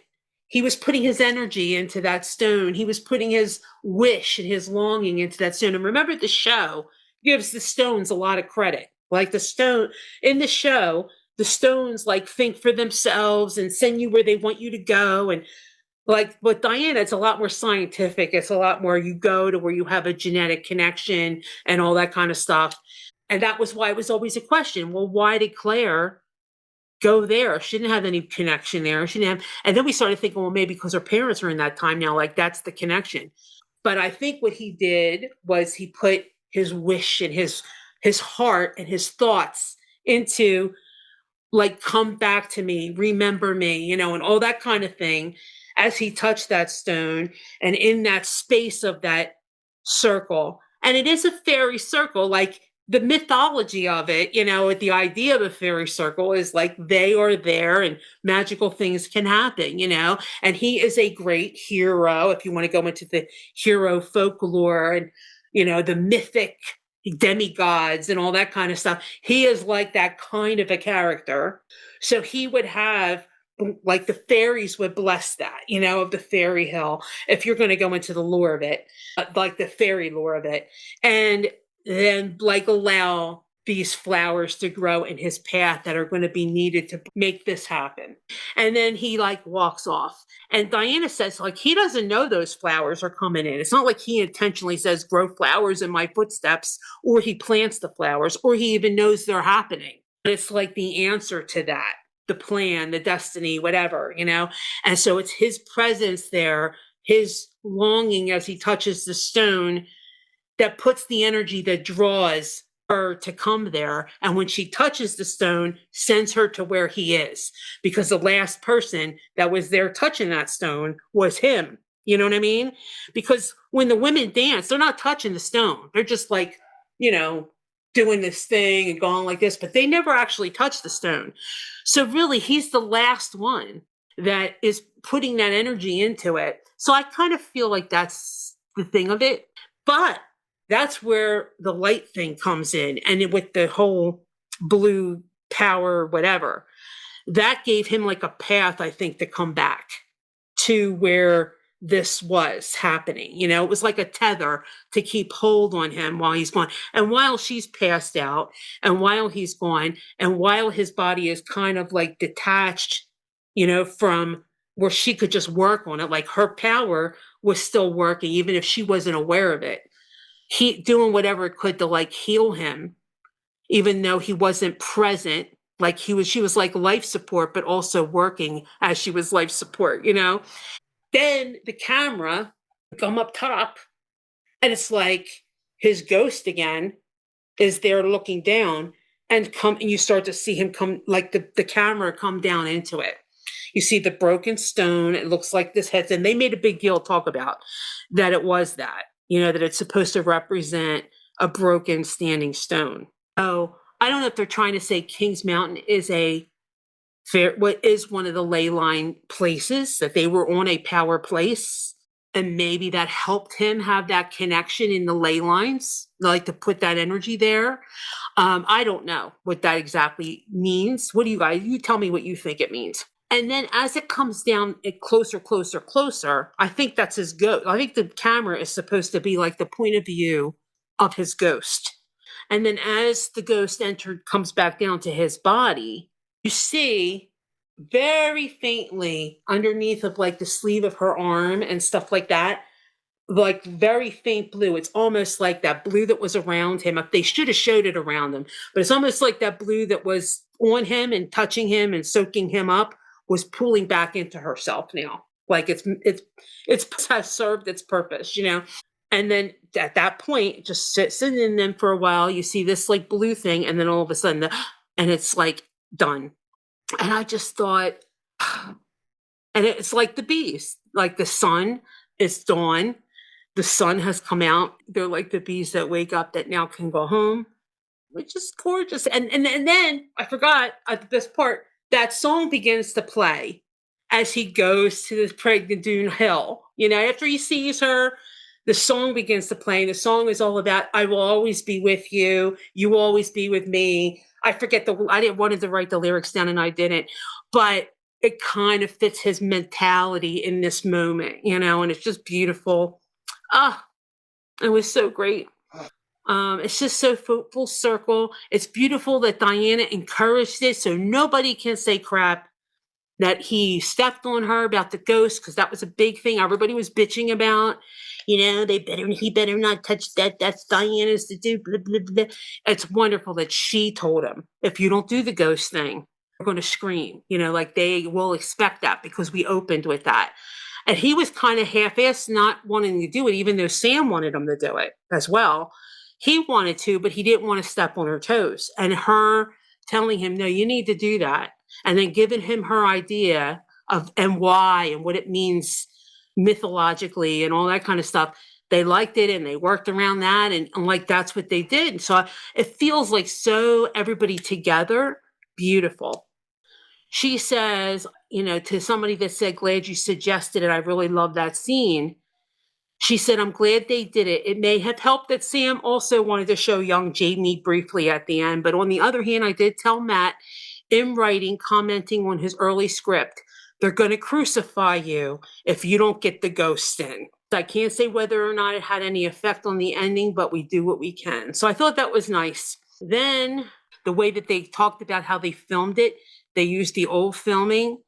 he was putting his energy into that stone. He was putting his wish and his longing into that stone. And remember, the show gives the stones a lot of credit. Like the stone in the show, the stones like think for themselves and send you where they want you to go. And like with Diana, it's a lot more scientific. It's a lot more you go to where you have a genetic connection and all that kind of stuff. And that was why it was always a question. Well, why did Claire go there? She didn't have any connection there. She didn't have, and then we started thinking, well, maybe because her parents are in that time now, like that's the connection. But I think what he did was he put his wish and his heart and his thoughts into like, come back to me, remember me, and all that kind of thing as he touched that stone and in that space of that circle. And it is a fairy circle, like the mythology of it, the idea of a fairy circle is like they are there and magical things can happen, and he is a great hero if you want to go into the hero folklore and, the mythic demigods and all that kind of stuff. He is like that kind of a character. So he would have like the fairies would bless that, of the fairy hill, if you're going to go into the lore of it, like the fairy lore of it. And then like allow these flowers to grow in his path that are going to be needed to make this happen. And then he like walks off. And Diana says like he doesn't know those flowers are coming in. It's not like he intentionally says grow flowers in my footsteps, or he plants the flowers, or he even knows they're happening. It's like the answer to that, the plan, the destiny, whatever, And so it's his presence there, his longing as he touches the stone that puts the energy that draws her to come there. And when she touches the stone, sends her to where he is, because the last person that was there touching that stone was him. You know what I mean? Because when the women dance, they're not touching the stone. They're just like, doing this thing and going like this, but they never actually touch the stone. So really, he's the last one that is putting that energy into it. So I kind of feel like that's the thing of it. But that's where the light thing comes in. And with the whole blue power, whatever, that gave him like a path, I think, to come back to where this was happening. It was like a tether to keep hold on him while he's gone. And while she's passed out, and while he's gone, and while his body is kind of like detached, from where she could just work on it, like her power was still working, even if she wasn't aware of it. He doing whatever it could to like heal him, even though he wasn't present. Like she was like life support, but also working as she was life support, Then the camera come up top, and it's like his ghost again is there looking down, and you start to see him come, like the camera come down into it. You see the broken stone. It looks like this head, and they made a big deal talk about that it was that, that it's supposed to represent a broken standing stone. Oh, I don't know if they're trying to say King's Mountain is a what is one of the ley line places, that they were on a power place, and maybe that helped him have that connection in the ley lines, like to put that energy there. I don't know what that exactly means. What do you guys? You tell me what you think it means. And then as it comes down closer, closer, closer, I think that's his ghost. I think the camera is supposed to be like the point of view of his ghost. And then as the ghost comes back down to his body, you see very faintly underneath of like the sleeve of her arm and stuff like that, like very faint blue. It's almost like that blue that was around him. They should have showed it around him, but it's almost like that blue that was on him and touching him and soaking him up was pulling back into herself now. Like it's has served its purpose. And then at that point, just sitting in them for a while, you see this like blue thing, and then all of a sudden, and it's like done. And I just thought, and it's like the bees, like the sun is dawn. The sun has come out. They're like the bees that wake up that now can go home, which is gorgeous. And then I forgot at this part, that song begins to play as he goes to this pregnant Dune Hill. After he sees her, the song begins to play. The song is all about, I will always be with you. You will always be with me. I forget I didn't wanted to write the lyrics down and I didn't, but it kind of fits his mentality in this moment, and it's just beautiful. Ah, it was so great. It's just so full circle. It's beautiful that Diana encouraged it, so nobody can say crap that he stepped on her about the ghost, because that was a big thing everybody was bitching about. He better not touch that. That's Diana's to do. Blah, blah, blah. It's wonderful that she told him, if you don't do the ghost thing, we're going to scream. Like they will expect that because we opened with that. And he was kind of half-assed not wanting to do it, even though Sam wanted him to do it as well. He wanted to, but he didn't want to step on her toes. And her telling him, no, you need to do that. And then giving him her idea of and why and what it means mythologically and all that kind of stuff. They liked it and they worked around that. And like, that's what they did. So it feels like so everybody together, beautiful. She says, to somebody that said, glad you suggested it. I really love that scene. She said, I'm glad they did it. It may have helped that Sam also wanted to show young Jamie briefly at the end. But on the other hand, I did tell Matt in writing, commenting on his early script, they're going to crucify you if you don't get the ghost in. I can't say whether or not it had any effect on the ending, but we do what we can. So I thought that was nice. Then the way that they talked about how they filmed it, they used the old filming,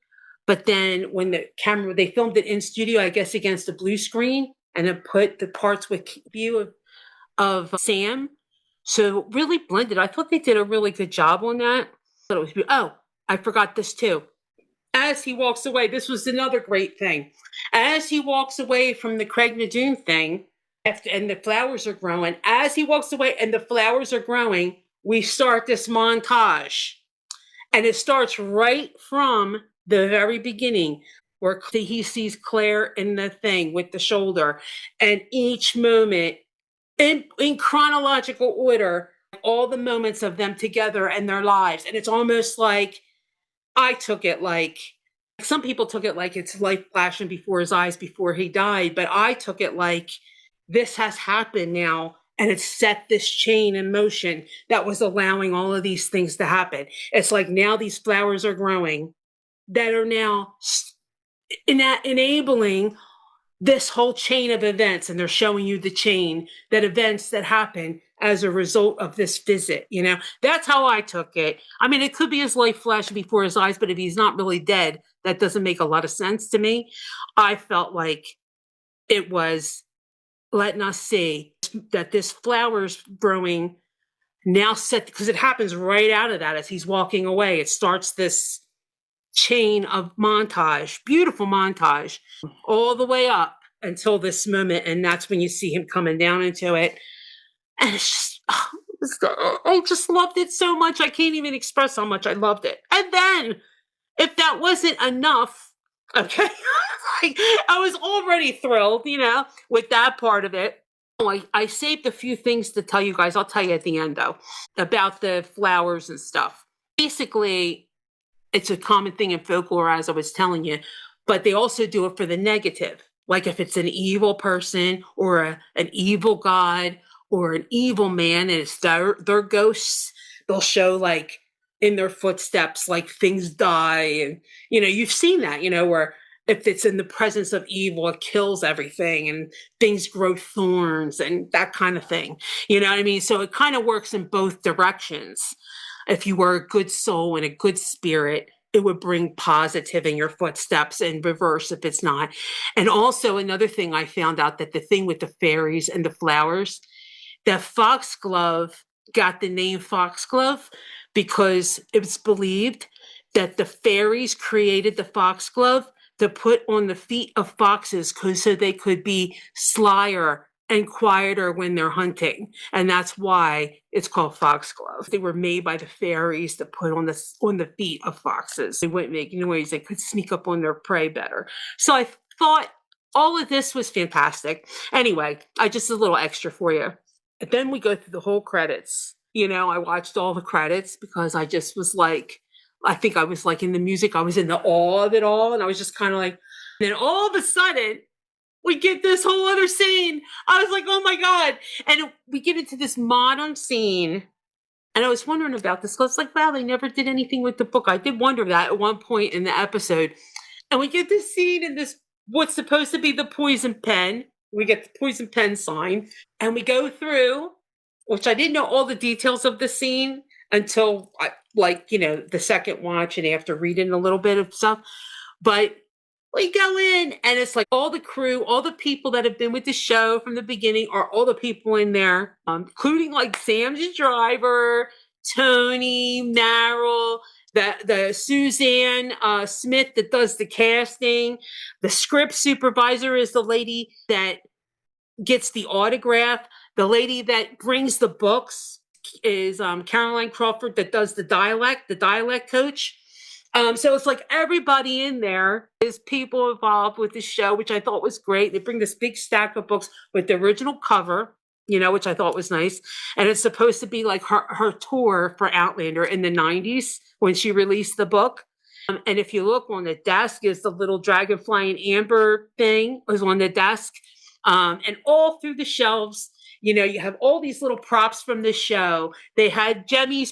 but then when they filmed it in studio, I guess against the blue screen, and then put the parts with view of Sam. So really blended. I thought they did a really good job on that. Oh, I forgot this too. As he walks away, this was another great thing. As he walks away from the Craig Nadoon thing, and the flowers are growing, as he walks away and the flowers are growing, we start this montage. And it starts right from the very beginning, where he sees Claire in the thing with the shoulder. And each moment, in chronological order, all the moments of them together and their lives. And it's almost like, I took it like, some people took it like it's life flashing before his eyes before he died, but I took it like this has happened now, and it's set this chain in motion that was allowing all of these things to happen. It's like now these flowers are growing that are now enabling this whole chain of events, and they're showing you the chain that events that happen as a result of this visit. That's how I took it. I mean, it could be his life flashing before his eyes, but if he's not really dead, that doesn't make a lot of sense to me. I felt like it was letting us see that this flower's growing now set, because it happens right out of that as he's walking away. It starts this chain of montage, beautiful montage, all the way up until this moment. And that's when you see him coming down into it. And it's just, I just loved it so much. I can't even express how much I loved it. And then, if that wasn't enough, okay, I was already thrilled, with that part of it. I saved a few things to tell you guys. I'll tell you at the end, though, about the flowers and stuff. Basically, it's a common thing in folklore, as I was telling you, but they also do it for the negative. Like if it's an evil person or an evil god or an evil man and it's their ghosts, they'll show like in their footsteps, like things die. And, you've seen that, where if it's in the presence of evil, it kills everything and things grow thorns and that kind of thing. You know what I mean? So it kind of works in both directions. If you were a good soul and a good spirit, it would bring positive in your footsteps and reverse if it's not. And also another thing I found out that the thing with the fairies and the flowers, the foxglove got the name foxglove because it's believed that the fairies created the foxglove to put on the feet of foxes so they could be slyer and quieter when they're hunting. And that's why it's called foxglove. They were made by the fairies to put on the feet of foxes. They wouldn't make noise. They could sneak up on their prey better. So I thought all of this was fantastic. Anyway, I just a little extra for you. And then we go through the whole credits. I watched all the credits because I just was like, I think I was like in the music, I was in the awe of it all. And I was just kind of like, and then all of a sudden, we get this whole other scene. I was like, oh my God. And we get into this modern scene. And I was wondering about this. Because like, wow, they never did anything with the book. I did wonder that at one point in the episode. And we get this scene in this, what's supposed to be the poison pen. We get the poison pen sign. And we go through, which I didn't know all the details of the scene until the second watch and after reading a little bit of stuff. But we go in and it's like all the crew, all the people that have been with the show from the beginning are all the people in there, including like Sam's driver, Tony, Meryl, the Suzanne Smith that does the casting. The script supervisor is the lady that gets the autograph. The lady that brings the books is Caroline Crawford that does the dialect coach. So it's like everybody in there is people involved with the show, which I thought was great. They bring this big stack of books with the original cover, which I thought was nice. And it's supposed to be like her tour for Outlander in the 90s when she released the book. And if you look on the desk is the little dragonfly and amber thing was on the desk. And all through the shelves, you have all these little props from the show. They had Jemmy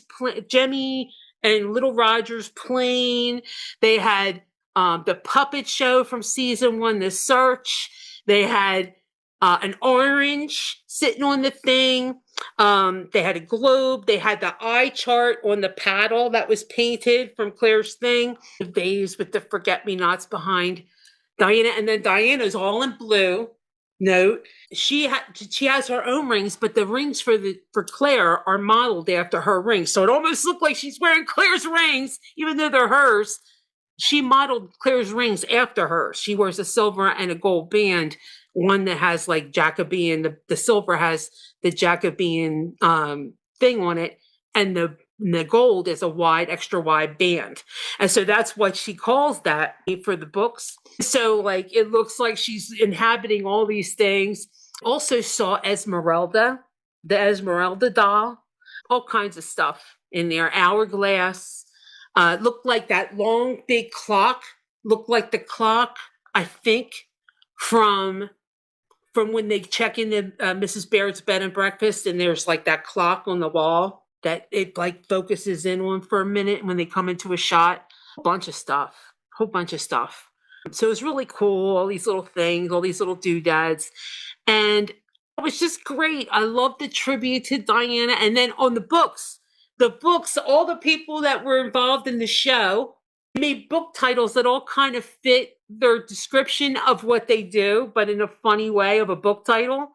and Little Roger's plane. They had the puppet show from season 1, The Search. They had an orange sitting on the thing. They had a globe. They had the eye chart on the paddle that was painted from Claire's thing. The vase with the forget-me-nots behind Diana. And then Diana's all in blue. Note, she has her own rings, but the rings for Claire are modeled after her rings. So it almost looked like she's wearing Claire's rings, even though they're hers. She modeled Claire's rings after her. She wears a silver and a gold band, one that has like Jacobean. The silver has the Jacobean thing on it, and the gold is a extra wide band. And so that's what she calls that for the books. So like, it looks like she's inhabiting all these things. Also saw Esmeralda, the Esmeralda doll, all kinds of stuff in there. Hourglass, looked like that long, big clock, looked like the clock, I think, from when they check into Mrs. Baird's bed and breakfast, and there's like that clock on the wall that it like focuses in on for a minute when they come into a shot. A whole bunch of stuff. So it was really cool, all these little things, all these little doodads. And it was just great. I loved the tribute to Diana. And then on the books, all the people that were involved in the show made book titles that all kind of fit their description of what they do, but in a funny way of a book title.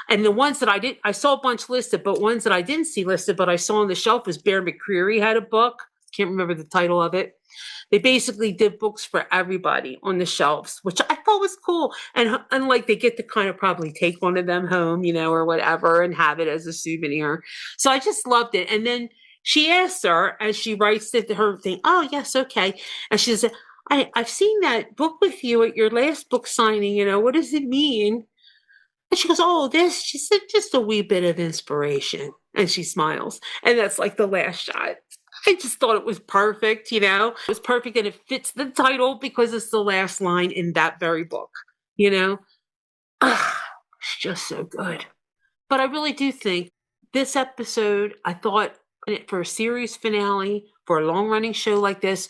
And the ones that I saw a bunch listed, but ones that I didn't see listed, but I saw on the shelf was Bear McCreary had a book. Can't remember the title of it. They basically did books for everybody on the shelves, which I thought was cool. And like they get to kind of probably take one of them home, or whatever, and have it as a souvenir. So I just loved it. And then she asked her as she writes it to her thing, oh, yes, okay. And she said, I've seen that book with you at your last book signing, what does it mean? And she goes, oh, she said, just a wee bit of inspiration. And she smiles. And that's like the last shot. I just thought it was perfect, It was perfect and it fits the title because it's the last line in that very book, you know? It's just so good. But I really do think this episode, I thought for a series finale, for a long running show like this,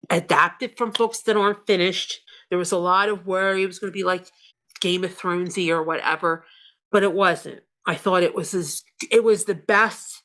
adapted from books that aren't finished, there was a lot of worry it was going to be like Game of Thronesy or whatever, but it wasn't. I thought it was the best,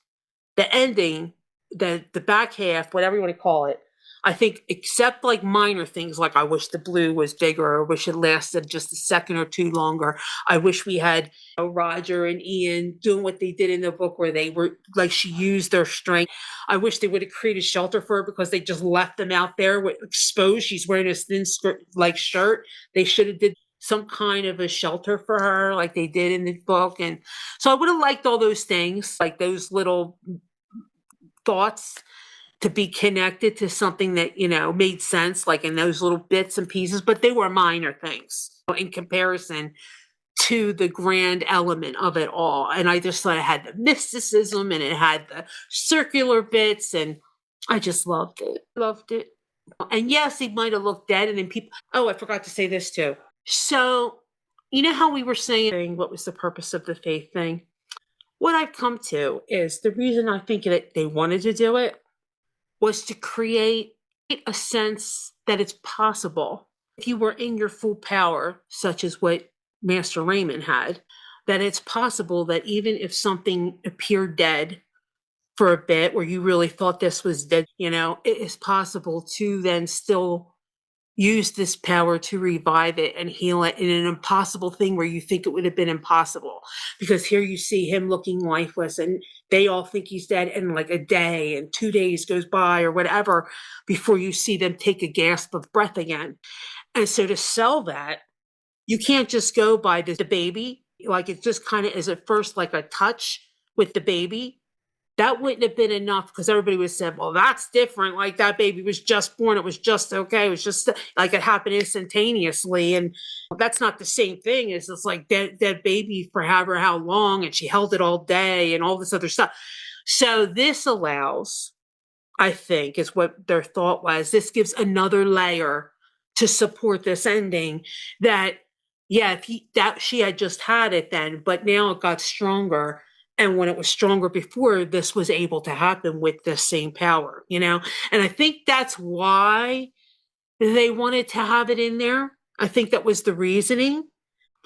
the ending, the back half, whatever you want to call it. I think, except like minor things like I wish the blue was bigger, or wish it lasted just a second or two longer. I wish we had Roger and Ian doing what they did in the book, where they were like she used their strength. I wish they would have created shelter for her because they just left them out there with exposed. She's wearing a thin skirt like shirt. They should have did some kind of a shelter for her like they did in the book. And so I would have liked all those things, like those little thoughts to be connected to something that, made sense, like in those little bits and pieces, but they were minor things in comparison to the grand element of it all. And I just thought it had the mysticism and it had the circular bits, and I just loved it. Loved it. And yes, he might have looked dead, and then people, oh, I forgot to say this too. So, you know how we were saying what was the purpose of the faith thing? What I've come to is the reason I think that they wanted to do it was to create a sense that it's possible, if you were in your full power, such as what Master Raymond had, that it's possible that even if something appeared dead for a bit, where you really thought this was dead, it is possible to then still use this power to revive it and heal it in an impossible thing where you think it would have been impossible. Because here you see him looking lifeless and they all think he's dead, and like a day and 2 days goes by or whatever before you see them take a gasp of breath again. And so to sell that, you can't just go by the baby. Like it just kind of is at first like a touch with the baby. That wouldn't have been enough because everybody would have said, well, that's different. Like that baby was just born. It was just okay. It was just like it happened instantaneously. And that's not the same thing as it's like dead baby for however how long. And she held it all day and all this other stuff. So this allows, I think, is what their thought was. This gives another layer to support this ending that, yeah, that she had just had it then, but now it got stronger. And when it was stronger before, this was able to happen with this same power, And I think that's why they wanted to have it in there. I think that was the reasoning.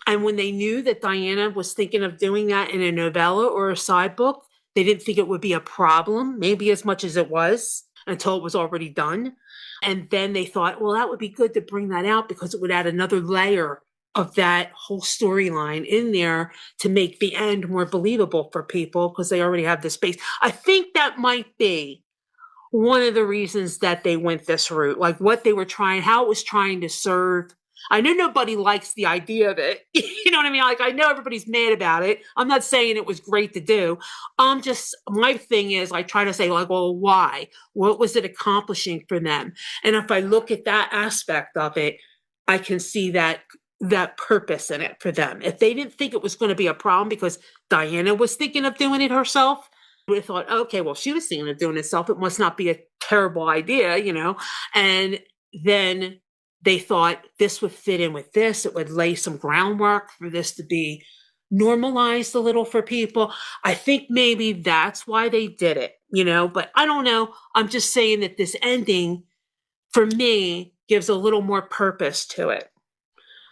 And when they knew that Diana was thinking of doing that in a novella or a side book, they didn't think it would be a problem, maybe as much as it was, until it was already done. And then they thought, well, that would be good to bring that out because it would add another layer of that whole storyline in there to make the end more believable for people because they already have this base. I think that might be one of the reasons that they went this route, like what they were trying, how it was trying to serve. I know nobody likes the idea of it. You know what I mean? Like, I know everybody's mad about it. I'm not saying it was great to do. My thing is, I try to say, like, well, why? What was it accomplishing for them? And if I look at that aspect of it, I can see that purpose in it for them. If they didn't think it was going to be a problem because Diana was thinking of doing it herself, would have thought, okay, well, she was thinking of doing it herself. It must not be a terrible idea, And then they thought this would fit in with this. It would lay some groundwork for this to be normalized a little for people. I think maybe that's why they did it, But I don't know. I'm just saying that this ending, for me, gives a little more purpose to it.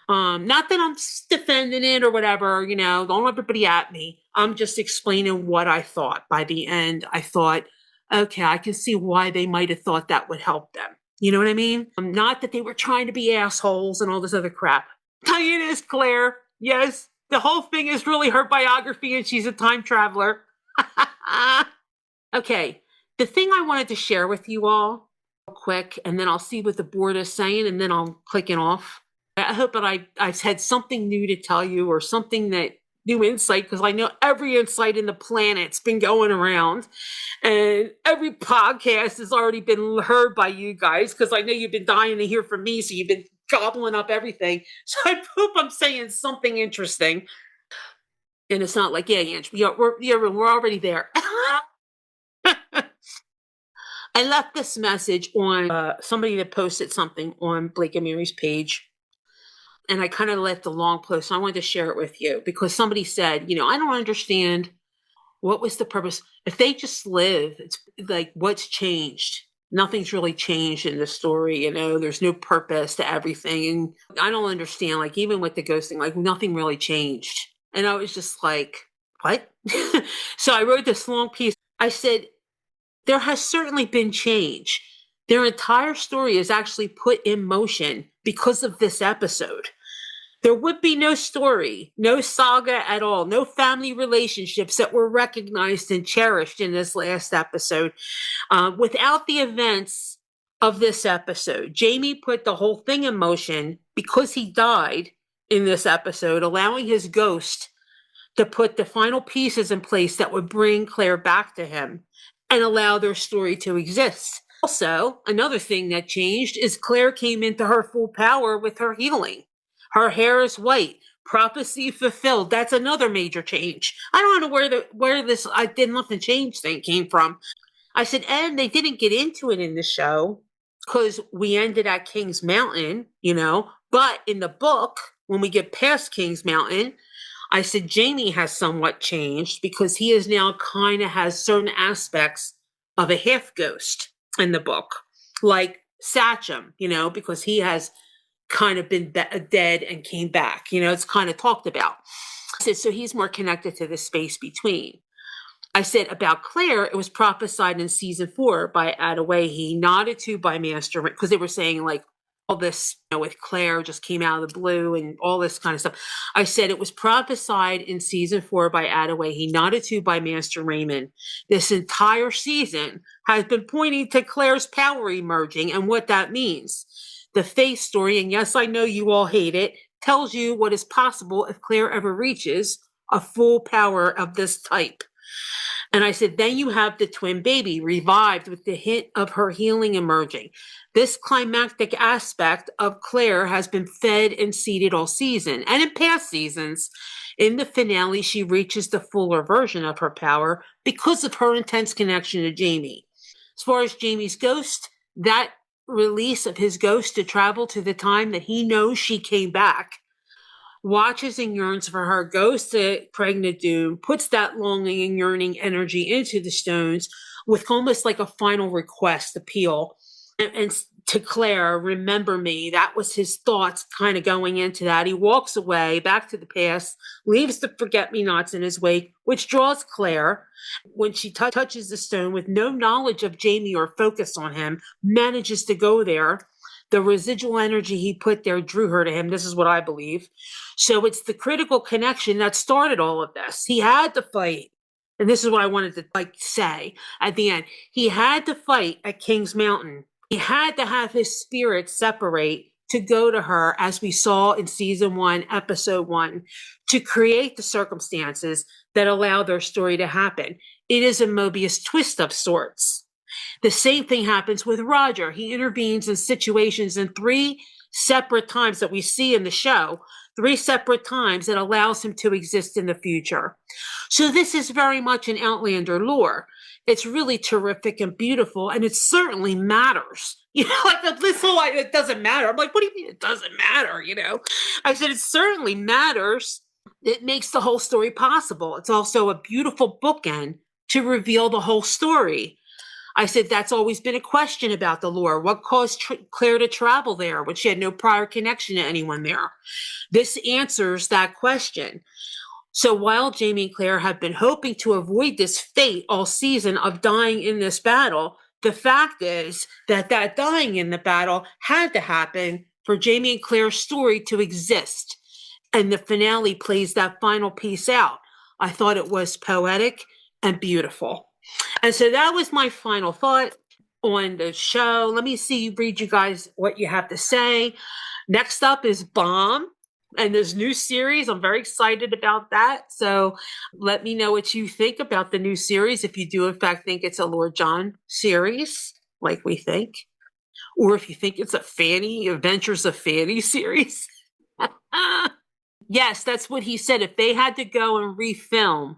Not that I'm defending it or whatever, don't everybody at me. I'm just explaining what I thought. By the end, I thought, okay, I can see why they might have thought that would help them. You know what I mean? Not that they were trying to be assholes and all this other crap. Diana is Claire. Yes, the whole thing is really her biography and she's a time traveler. Okay, the thing I wanted to share with you all real quick, and then I'll see what the board is saying, and then I'll click it off. I hope that I've had something new to tell you or something that new insight, because I know every insight in the planet's been going around and every podcast has already been heard by you guys because I know you've been dying to hear from me. So you've been gobbling up everything. So I hope I'm saying something interesting. And it's not like, yeah, Ange, we're already there. I left this message on somebody that posted something on Blake and Mary's page, and I kind of left a long post. So I wanted to share it with you because somebody said, I don't understand what was the purpose. If they just live, it's like what's changed? Nothing's really changed in the story. There's no purpose to everything, and I don't understand. Like even with the ghost thing, like nothing really changed. And I was just like, what? So I wrote this long piece. I said, there has certainly been change. Their entire story is actually put in motion because of this episode. There would be no story, no saga at all, no family relationships that were recognized and cherished in this last episode without the events of this episode. Jamie put the whole thing in motion because he died in this episode, allowing his ghost to put the final pieces in place that would bring Claire back to him and allow their story to exist. Also, another thing that changed is Claire came into her full power with her healing. Her hair is white. Prophecy fulfilled. That's another major change. I don't know where this I did nothing change thing came from. I said, and they didn't get into it in the show because we ended at King's Mountain, But in the book, when we get past King's Mountain, I said Jamie has somewhat changed because he is now kind of has certain aspects of a half ghost in the book, like Satcham, because he has kind of been dead and came back. It's kind of talked about. I said, so he's more connected to the space between. I said about Claire, it was prophesied in season 4 by Adaway, nodded to by Master, because they were saying like all this with Claire just came out of the blue and all this kind of stuff. I said it was prophesied in season 4 by Adaway, nodded to by Master Raymond. This entire season has been pointing to Claire's power emerging and what that means. The Faith story, and yes, I know you all hate it, tells you what is possible if Claire ever reaches a full power of this type. And I said, then you have the twin baby revived with the hint of her healing emerging. This climactic aspect of Claire has been fed and seeded all season. And in past seasons, in the finale, she reaches the fuller version of her power because of her intense connection to Jamie. As far as Jamie's ghost, that release of his ghost to travel to the time that he knows she came back, watches and yearns for her, goes to pregnant Doom, puts that longing and yearning energy into the stones with almost like a final request appeal. And to Claire, remember me. That was his thoughts kind of going into that. He walks away back to the past, leaves the forget-me-nots in his wake, which draws Claire. When she touches the stone with no knowledge of Jamie or focus on him, manages to go there. The residual energy he put there drew her to him. This is what I believe. So it's the critical connection that started all of this. He had to fight. And this is what I wanted to say at the end. He had to fight at King's Mountain. He had to have his spirit separate to go to her, as we saw in season 1, episode 1, to create the circumstances that allow their story to happen. It is a Mobius twist of sorts. The same thing happens with Roger. He intervenes in situations in 3 separate times that we see in the show, 3 separate times that allows him to exist in the future. So this is very much an Outlander lore. It's really terrific and beautiful, and it certainly matters. Like this whole, it doesn't matter. I'm like, what do you mean it doesn't matter? I said, it certainly matters. It makes the whole story possible. It's also a beautiful bookend to reveal the whole story. I said, that's always been a question about the lore. What caused Claire to travel there when she had no prior connection to anyone there? This answers that question. So while Jamie and Claire have been hoping to avoid this fate all season of dying in this battle, the fact is that dying in the battle had to happen for Jamie and Claire's story to exist. And the finale plays that final piece out. I thought it was poetic and beautiful. And so that was my final thought on the show. Let me read you guys what you have to say. Next up is Bomb and this new series. I'm very excited about that. So let me know what you think about the new series. If you do, in fact, think it's a Lord John series, like we think, or if you think it's a Adventures of Fanny series. Yes, that's what he said. If they had to go and refilm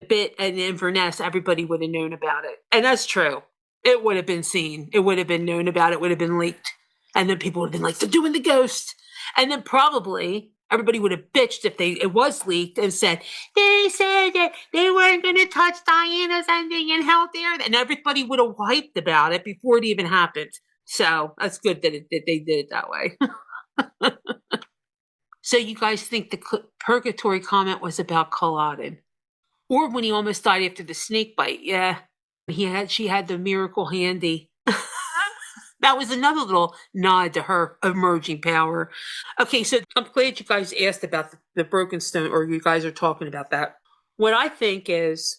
Bit and Inverness, everybody would have known about it. And that's true. It would have been seen. It would have been known about. It would have been leaked. And then people would have been like, they're doing the ghost. And then probably everybody would have bitched if it was leaked and said, they said that they weren't going to touch Diana's ending and how dare they. And everybody would have hyped about it before it even happened. So that's good that they did it that way. So you guys think the purgatory comment was about Culloden? Or when he almost died after the snake bite? Yeah. She had the miracle handy. That was another little nod to her emerging power. Okay, so I'm glad you guys asked about the broken stone, or you guys are talking about that. What I think is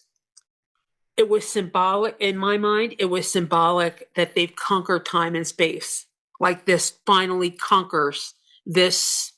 it was symbolic in my mind. It was symbolic that they've conquered time and space. Like this finally conquers this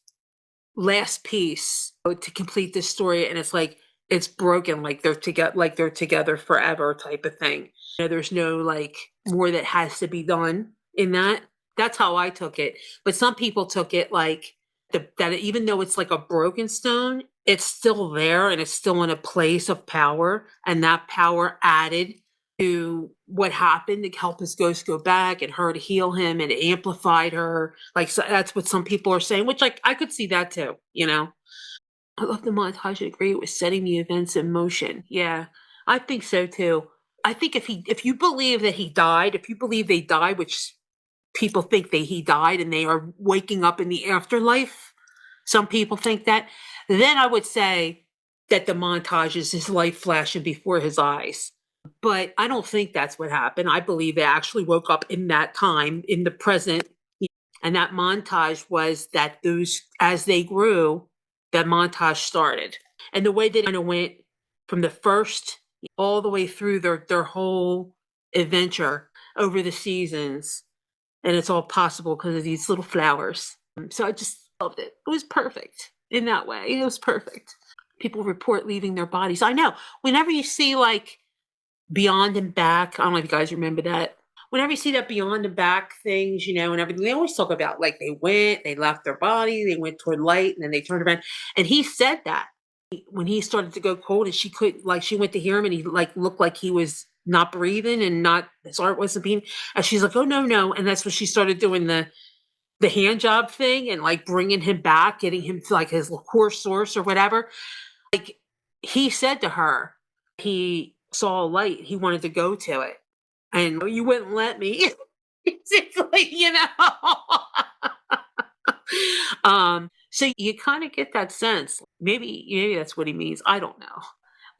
last piece to complete this story, and it's like it's broken, like they're together forever type of thing. There's no like more that has to be done in that. That's how I took it. But some people took it like that even though it's like a broken stone, it's still there and it's still in a place of power, and that power added to what happened to help his ghost go back and her to heal him, and it amplified her. Like so that's what some people are saying, which like I could see that too. I love the montage. I agree with setting the events in motion. Yeah, I think so too. I think if you believe that he died, if you believe they died, which people think he died and they are waking up in the afterlife, some people think that, then I would say that the montage is his life flashing before his eyes. But I don't think that's what happened. I believe they actually woke up in that time, in the present. And that montage was that as they grew, that montage started. And the way that it kind of went from the first all the way through their whole adventure over the seasons. And it's all possible because of these little flowers. So I just loved it. It was perfect in that way. It was perfect. People report leaving their bodies. I know. Whenever you see like Beyond and Back, I don't know if you guys remember that. Whenever you see that Beyond and Back things, and everything, they always talk about like they left their body, they went toward light, and then they turned around. And he said that when he started to go cold, and she went to hear him, and he like looked like he was not breathing and not his heart wasn't beating. And she's like, "Oh no, no!" And that's when she started doing the hand job thing and like bringing him back, getting him to like his core source or whatever. Like he said to her, he saw a light, he wanted to go to it, and you wouldn't let me. Basically. So you kind of get that sense. Maybe that's what he means. I don't know.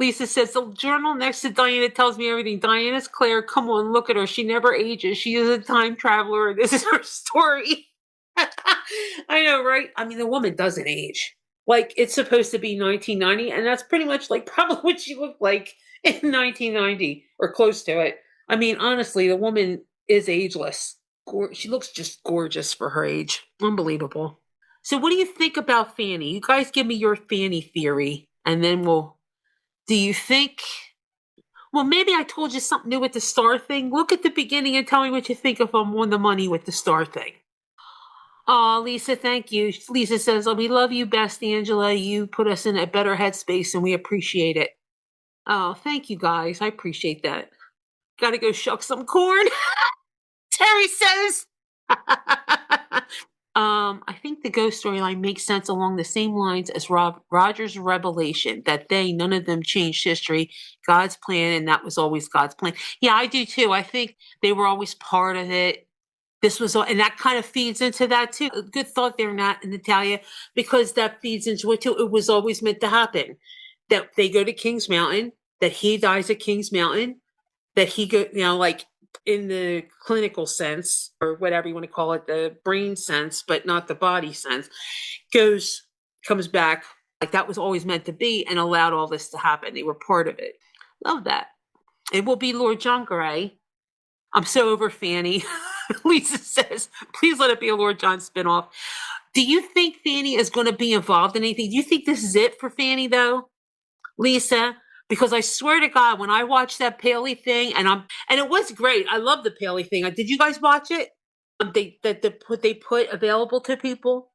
Lisa says the journal next to Diana tells me everything. Diana's Claire. Come on, look at her. She never ages. She is a time traveler. This is her story. I know, right? I mean, the woman doesn't age. Like it's supposed to be 1990, and that's pretty much like probably what she looked like in 1990 or close to it. I mean, honestly, the woman is ageless. She looks just gorgeous for her age. Unbelievable. So, what do you think about Fanny? You guys give me your Fanny theory, and then do you think? Well, maybe I told you something new with the star thing. Look at the beginning and tell me what you think if I'm on the money with the star thing. Oh, Lisa, thank you. Lisa says, "Oh, we love you best, Angela. You put us in a better headspace, and we appreciate it." Oh, thank you, guys. I appreciate that. Got to go shuck some corn. Terry says. I think the ghost storyline makes sense along the same lines as Roger's revelation that none of them changed history, God's plan, and that was always God's plan. Yeah, I do too. I think they were always part of it. This was, and that kind of feeds into that too. A good thought there, Nat and Natalia, because that feeds into it too. It was always meant to happen that they go to King's Mountain, that he dies at King's Mountain, that he go, like in the clinical sense or whatever you want to call it, the brain sense, but not the body sense, comes back. Like that was always meant to be and allowed all this to happen. They were part of it. Love that. It will be Lord John Grey. I'm so over Fanny. Lisa says, please let it be a Lord John spinoff. Do you think Fanny is going to be involved in anything? Do you think this is it for Fanny, though, Lisa? Because I swear to God, when I watched that Paley thing, and it was great. I love the Paley thing. Did you guys watch it? They put available to people.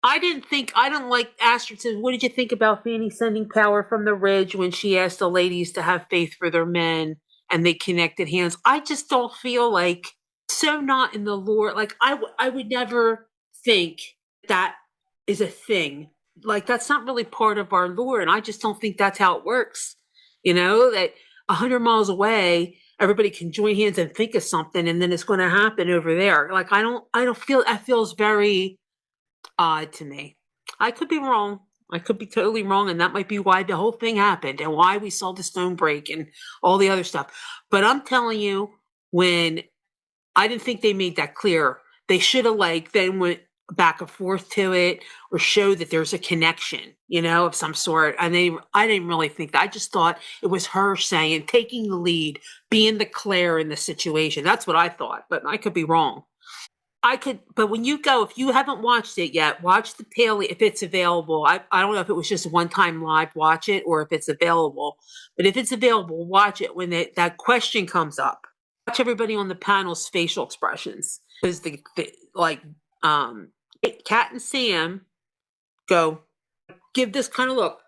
I don't like Astrid says, what did you think about Fanny sending power from the ridge when she asked the ladies to have faith for their men? and they connected hands. I just don't feel like so not in the lore. Like I would never think that is a thing. Like that's not really part of our lore, and I just don't think that's how it works. That 100 miles away, everybody can join hands and think of something, and then it's going to happen over there. Like I don't feel that feels very odd to me. I could be wrong. I could be totally wrong, and that might be why the whole thing happened and why we saw the stone break and all the other stuff. But I'm telling you, when I didn't think they made that clear, they should have like then went back and forth to it or showed that there's a connection, of some sort. And I didn't really think that. I just thought it was her saying, taking the lead, being the Claire in the situation. That's what I thought, but I could be wrong. But when you go, if you haven't watched it yet, watch the Paley if it's available. I don't know if it was just a one time live watch it or if it's available. But if it's available, watch it when that question comes up. Watch everybody on the panel's facial expressions. Because like um Kat and Sam go give this kind of look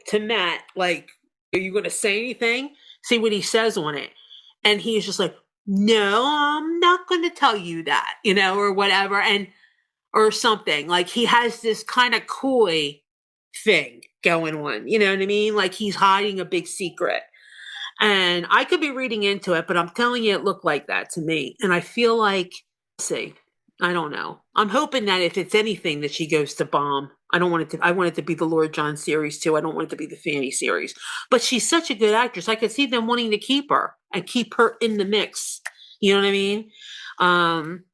to Matt, like, are you gonna say anything? See what he says on it. And he's just like, no, I'm not gonna tell you that, or whatever, and or something. Like he has this kind of coy thing going on, you know what I mean? Like he's hiding a big secret. And I could be reading into it, but I'm telling you, it looked like that to me. And I feel like, let's see, I don't know. I'm hoping that if it's anything, that she goes to bomb. I don't want it to. I want it to be the Lord John series too. I don't want it to be the Fanny series. But she's such a good actress. I could see them wanting to keep her and keep her in the mix. You know what I mean? Um,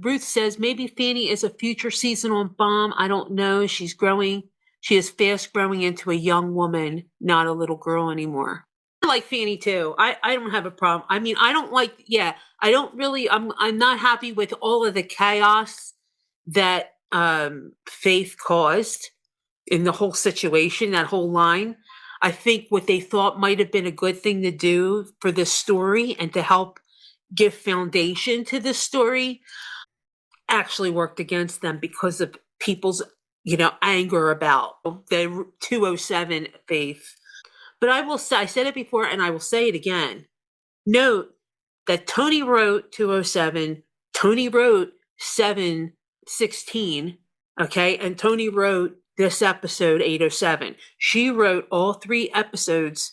Ruth says maybe Fanny is a future season on Bomb. I don't know. She's growing. She is fast growing into a young woman, not a little girl anymore. I like Fanny too. I don't have a problem. I mean, I don't like, yeah, I don't really, I'm not happy with all of the chaos that Faith caused in the whole situation, that whole line. I think what they thought might have been a good thing to do for this story and to help give foundation to this story actually worked against them because of people's, anger about the 207 Faith. But I will say, I said it before and I will say it again. Note that Tony wrote 207, Tony wrote 716, okay? And Tony wrote this episode 807. She wrote all three episodes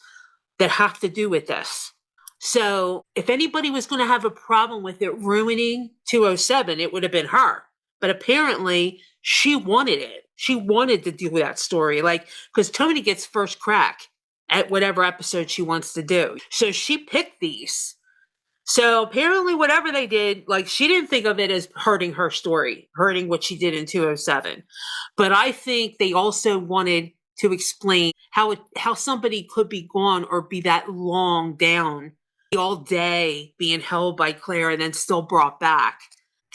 that have to do with this. So if anybody was going to have a problem with it ruining 207, it would have been her. But apparently she wanted it. She wanted to do that story. Like, because Tony gets first crack at whatever episode she wants to do. So she picked these. So apparently whatever they did, like she didn't think of it as hurting her story, hurting what she did in 207. But I think they also wanted to explain how somebody could be gone or be that long down all day being held by Claire and then still brought back.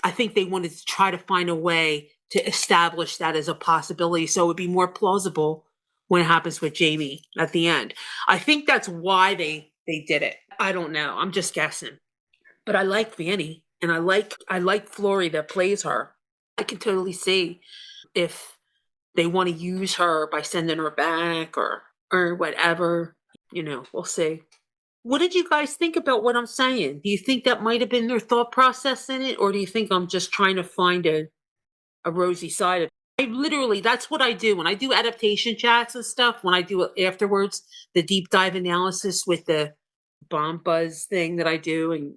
I think they wanted to try to find a way to establish that as a possibility so it would be more plausible when it happens with Jamie at the end. I think that's why they did it. I don't know. I'm just guessing. But I like Fanny and I like Flory that plays her. I can totally see if they want to use her by sending her back or whatever. We'll see. What did you guys think about what I'm saying? Do you think that might have been their thought process in it, or do you think I'm just trying to find a rosy side of it? I literally, that's what I do when I do adaptation chats and stuff. When I do it afterwards, the deep dive analysis with the bomb buzz thing that I do, and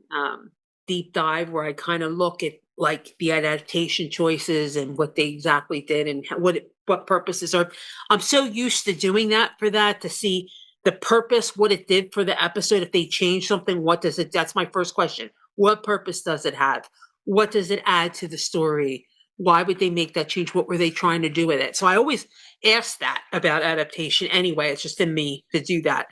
deep dive where I kind of look at like the adaptation choices and what they exactly did and what purposes are. I'm so used to doing that for that to see the purpose, what it did for the episode. If they change something, what does it? That's my first question. What purpose does it have? What does it add to the story? Why would they make that change? What were they trying to do with it? So I always ask that about adaptation anyway. It's just in me to do that.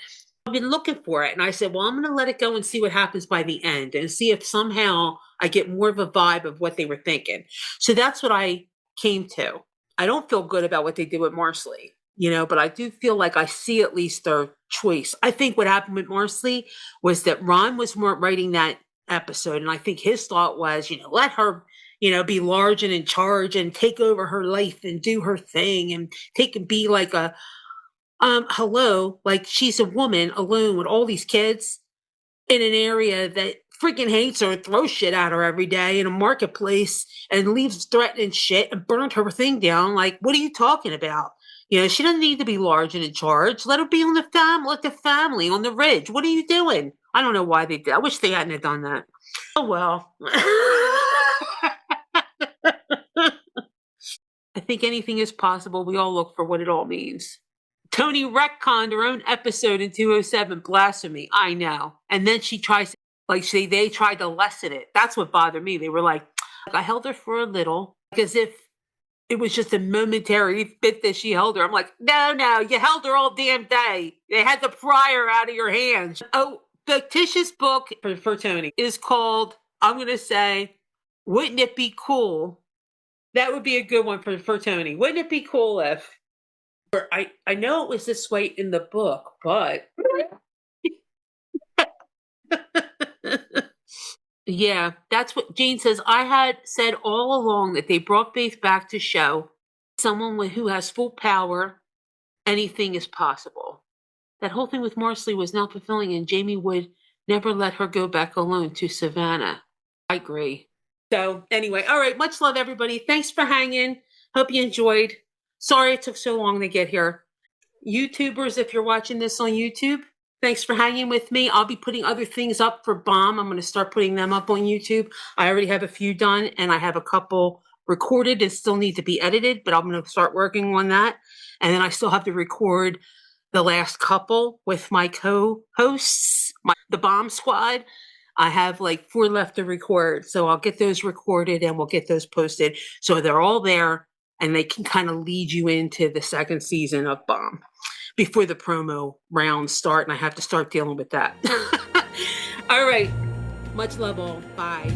I've been looking for it. And I said, well, I'm going to let it go and see what happens by the end and see if somehow I get more of a vibe of what they were thinking. So that's what I came to. I don't feel good about what they did with Marsley, but I do feel like I see at least their choice. I think what happened with Marsley was that Ron was more writing that episode. And I think his thought was, let her, be large and in charge and take over her life and do her thing and take and be like hello, like she's a woman alone with all these kids. in an area that freaking hates her and throws shit at her every day in a marketplace and leaves threatening shit and burned her thing down. Like, what are you talking about? She doesn't need to be large and in charge. Let her be on the let the family on the ridge. What are you doing? I don't know why they did. I wish they hadn't have done that. Oh well. I think anything is possible. We all look for what it all means. Tony retconned her own episode in 207, blasphemy. I know. And then she tries, like, they tried to lessen it. That's what bothered me. They were like, I held her for a little, like as if it was just a momentary bit that she held her. I'm like, no, you held her all damn day. They had to pry her out of your hands. Oh, fictitious book for Tony is called, I'm going to say, Wouldn't It Be Cool? That would be a good one for Tony. Wouldn't it be cool if, or I know it was this way in the book, but yeah, that's what Jean says. I had said all along that they brought Faith back to show someone who has full power, anything is possible. That whole thing with Marsley was now fulfilling, and Jamie would never let her go back alone to Savannah. I agree. So anyway, all right, much love, everybody. Thanks for hanging. Hope you enjoyed. Sorry it took so long to get here. YouTubers, if you're watching this on YouTube, thanks for hanging with me. I'll be putting other things up for Bomb. I'm going to start putting them up on YouTube. I already have a few done, and I have a couple recorded and still need to be edited, but I'm going to start working on that. And then I still have to record the last couple with my co-hosts, the Bomb Squad. I have like 4 left to record, so I'll get those recorded and we'll get those posted. So they're all there, and they can kind of lead you into the second season of Bomb before the promo rounds start, and I have to start dealing with that. All right. Much love all. Bye.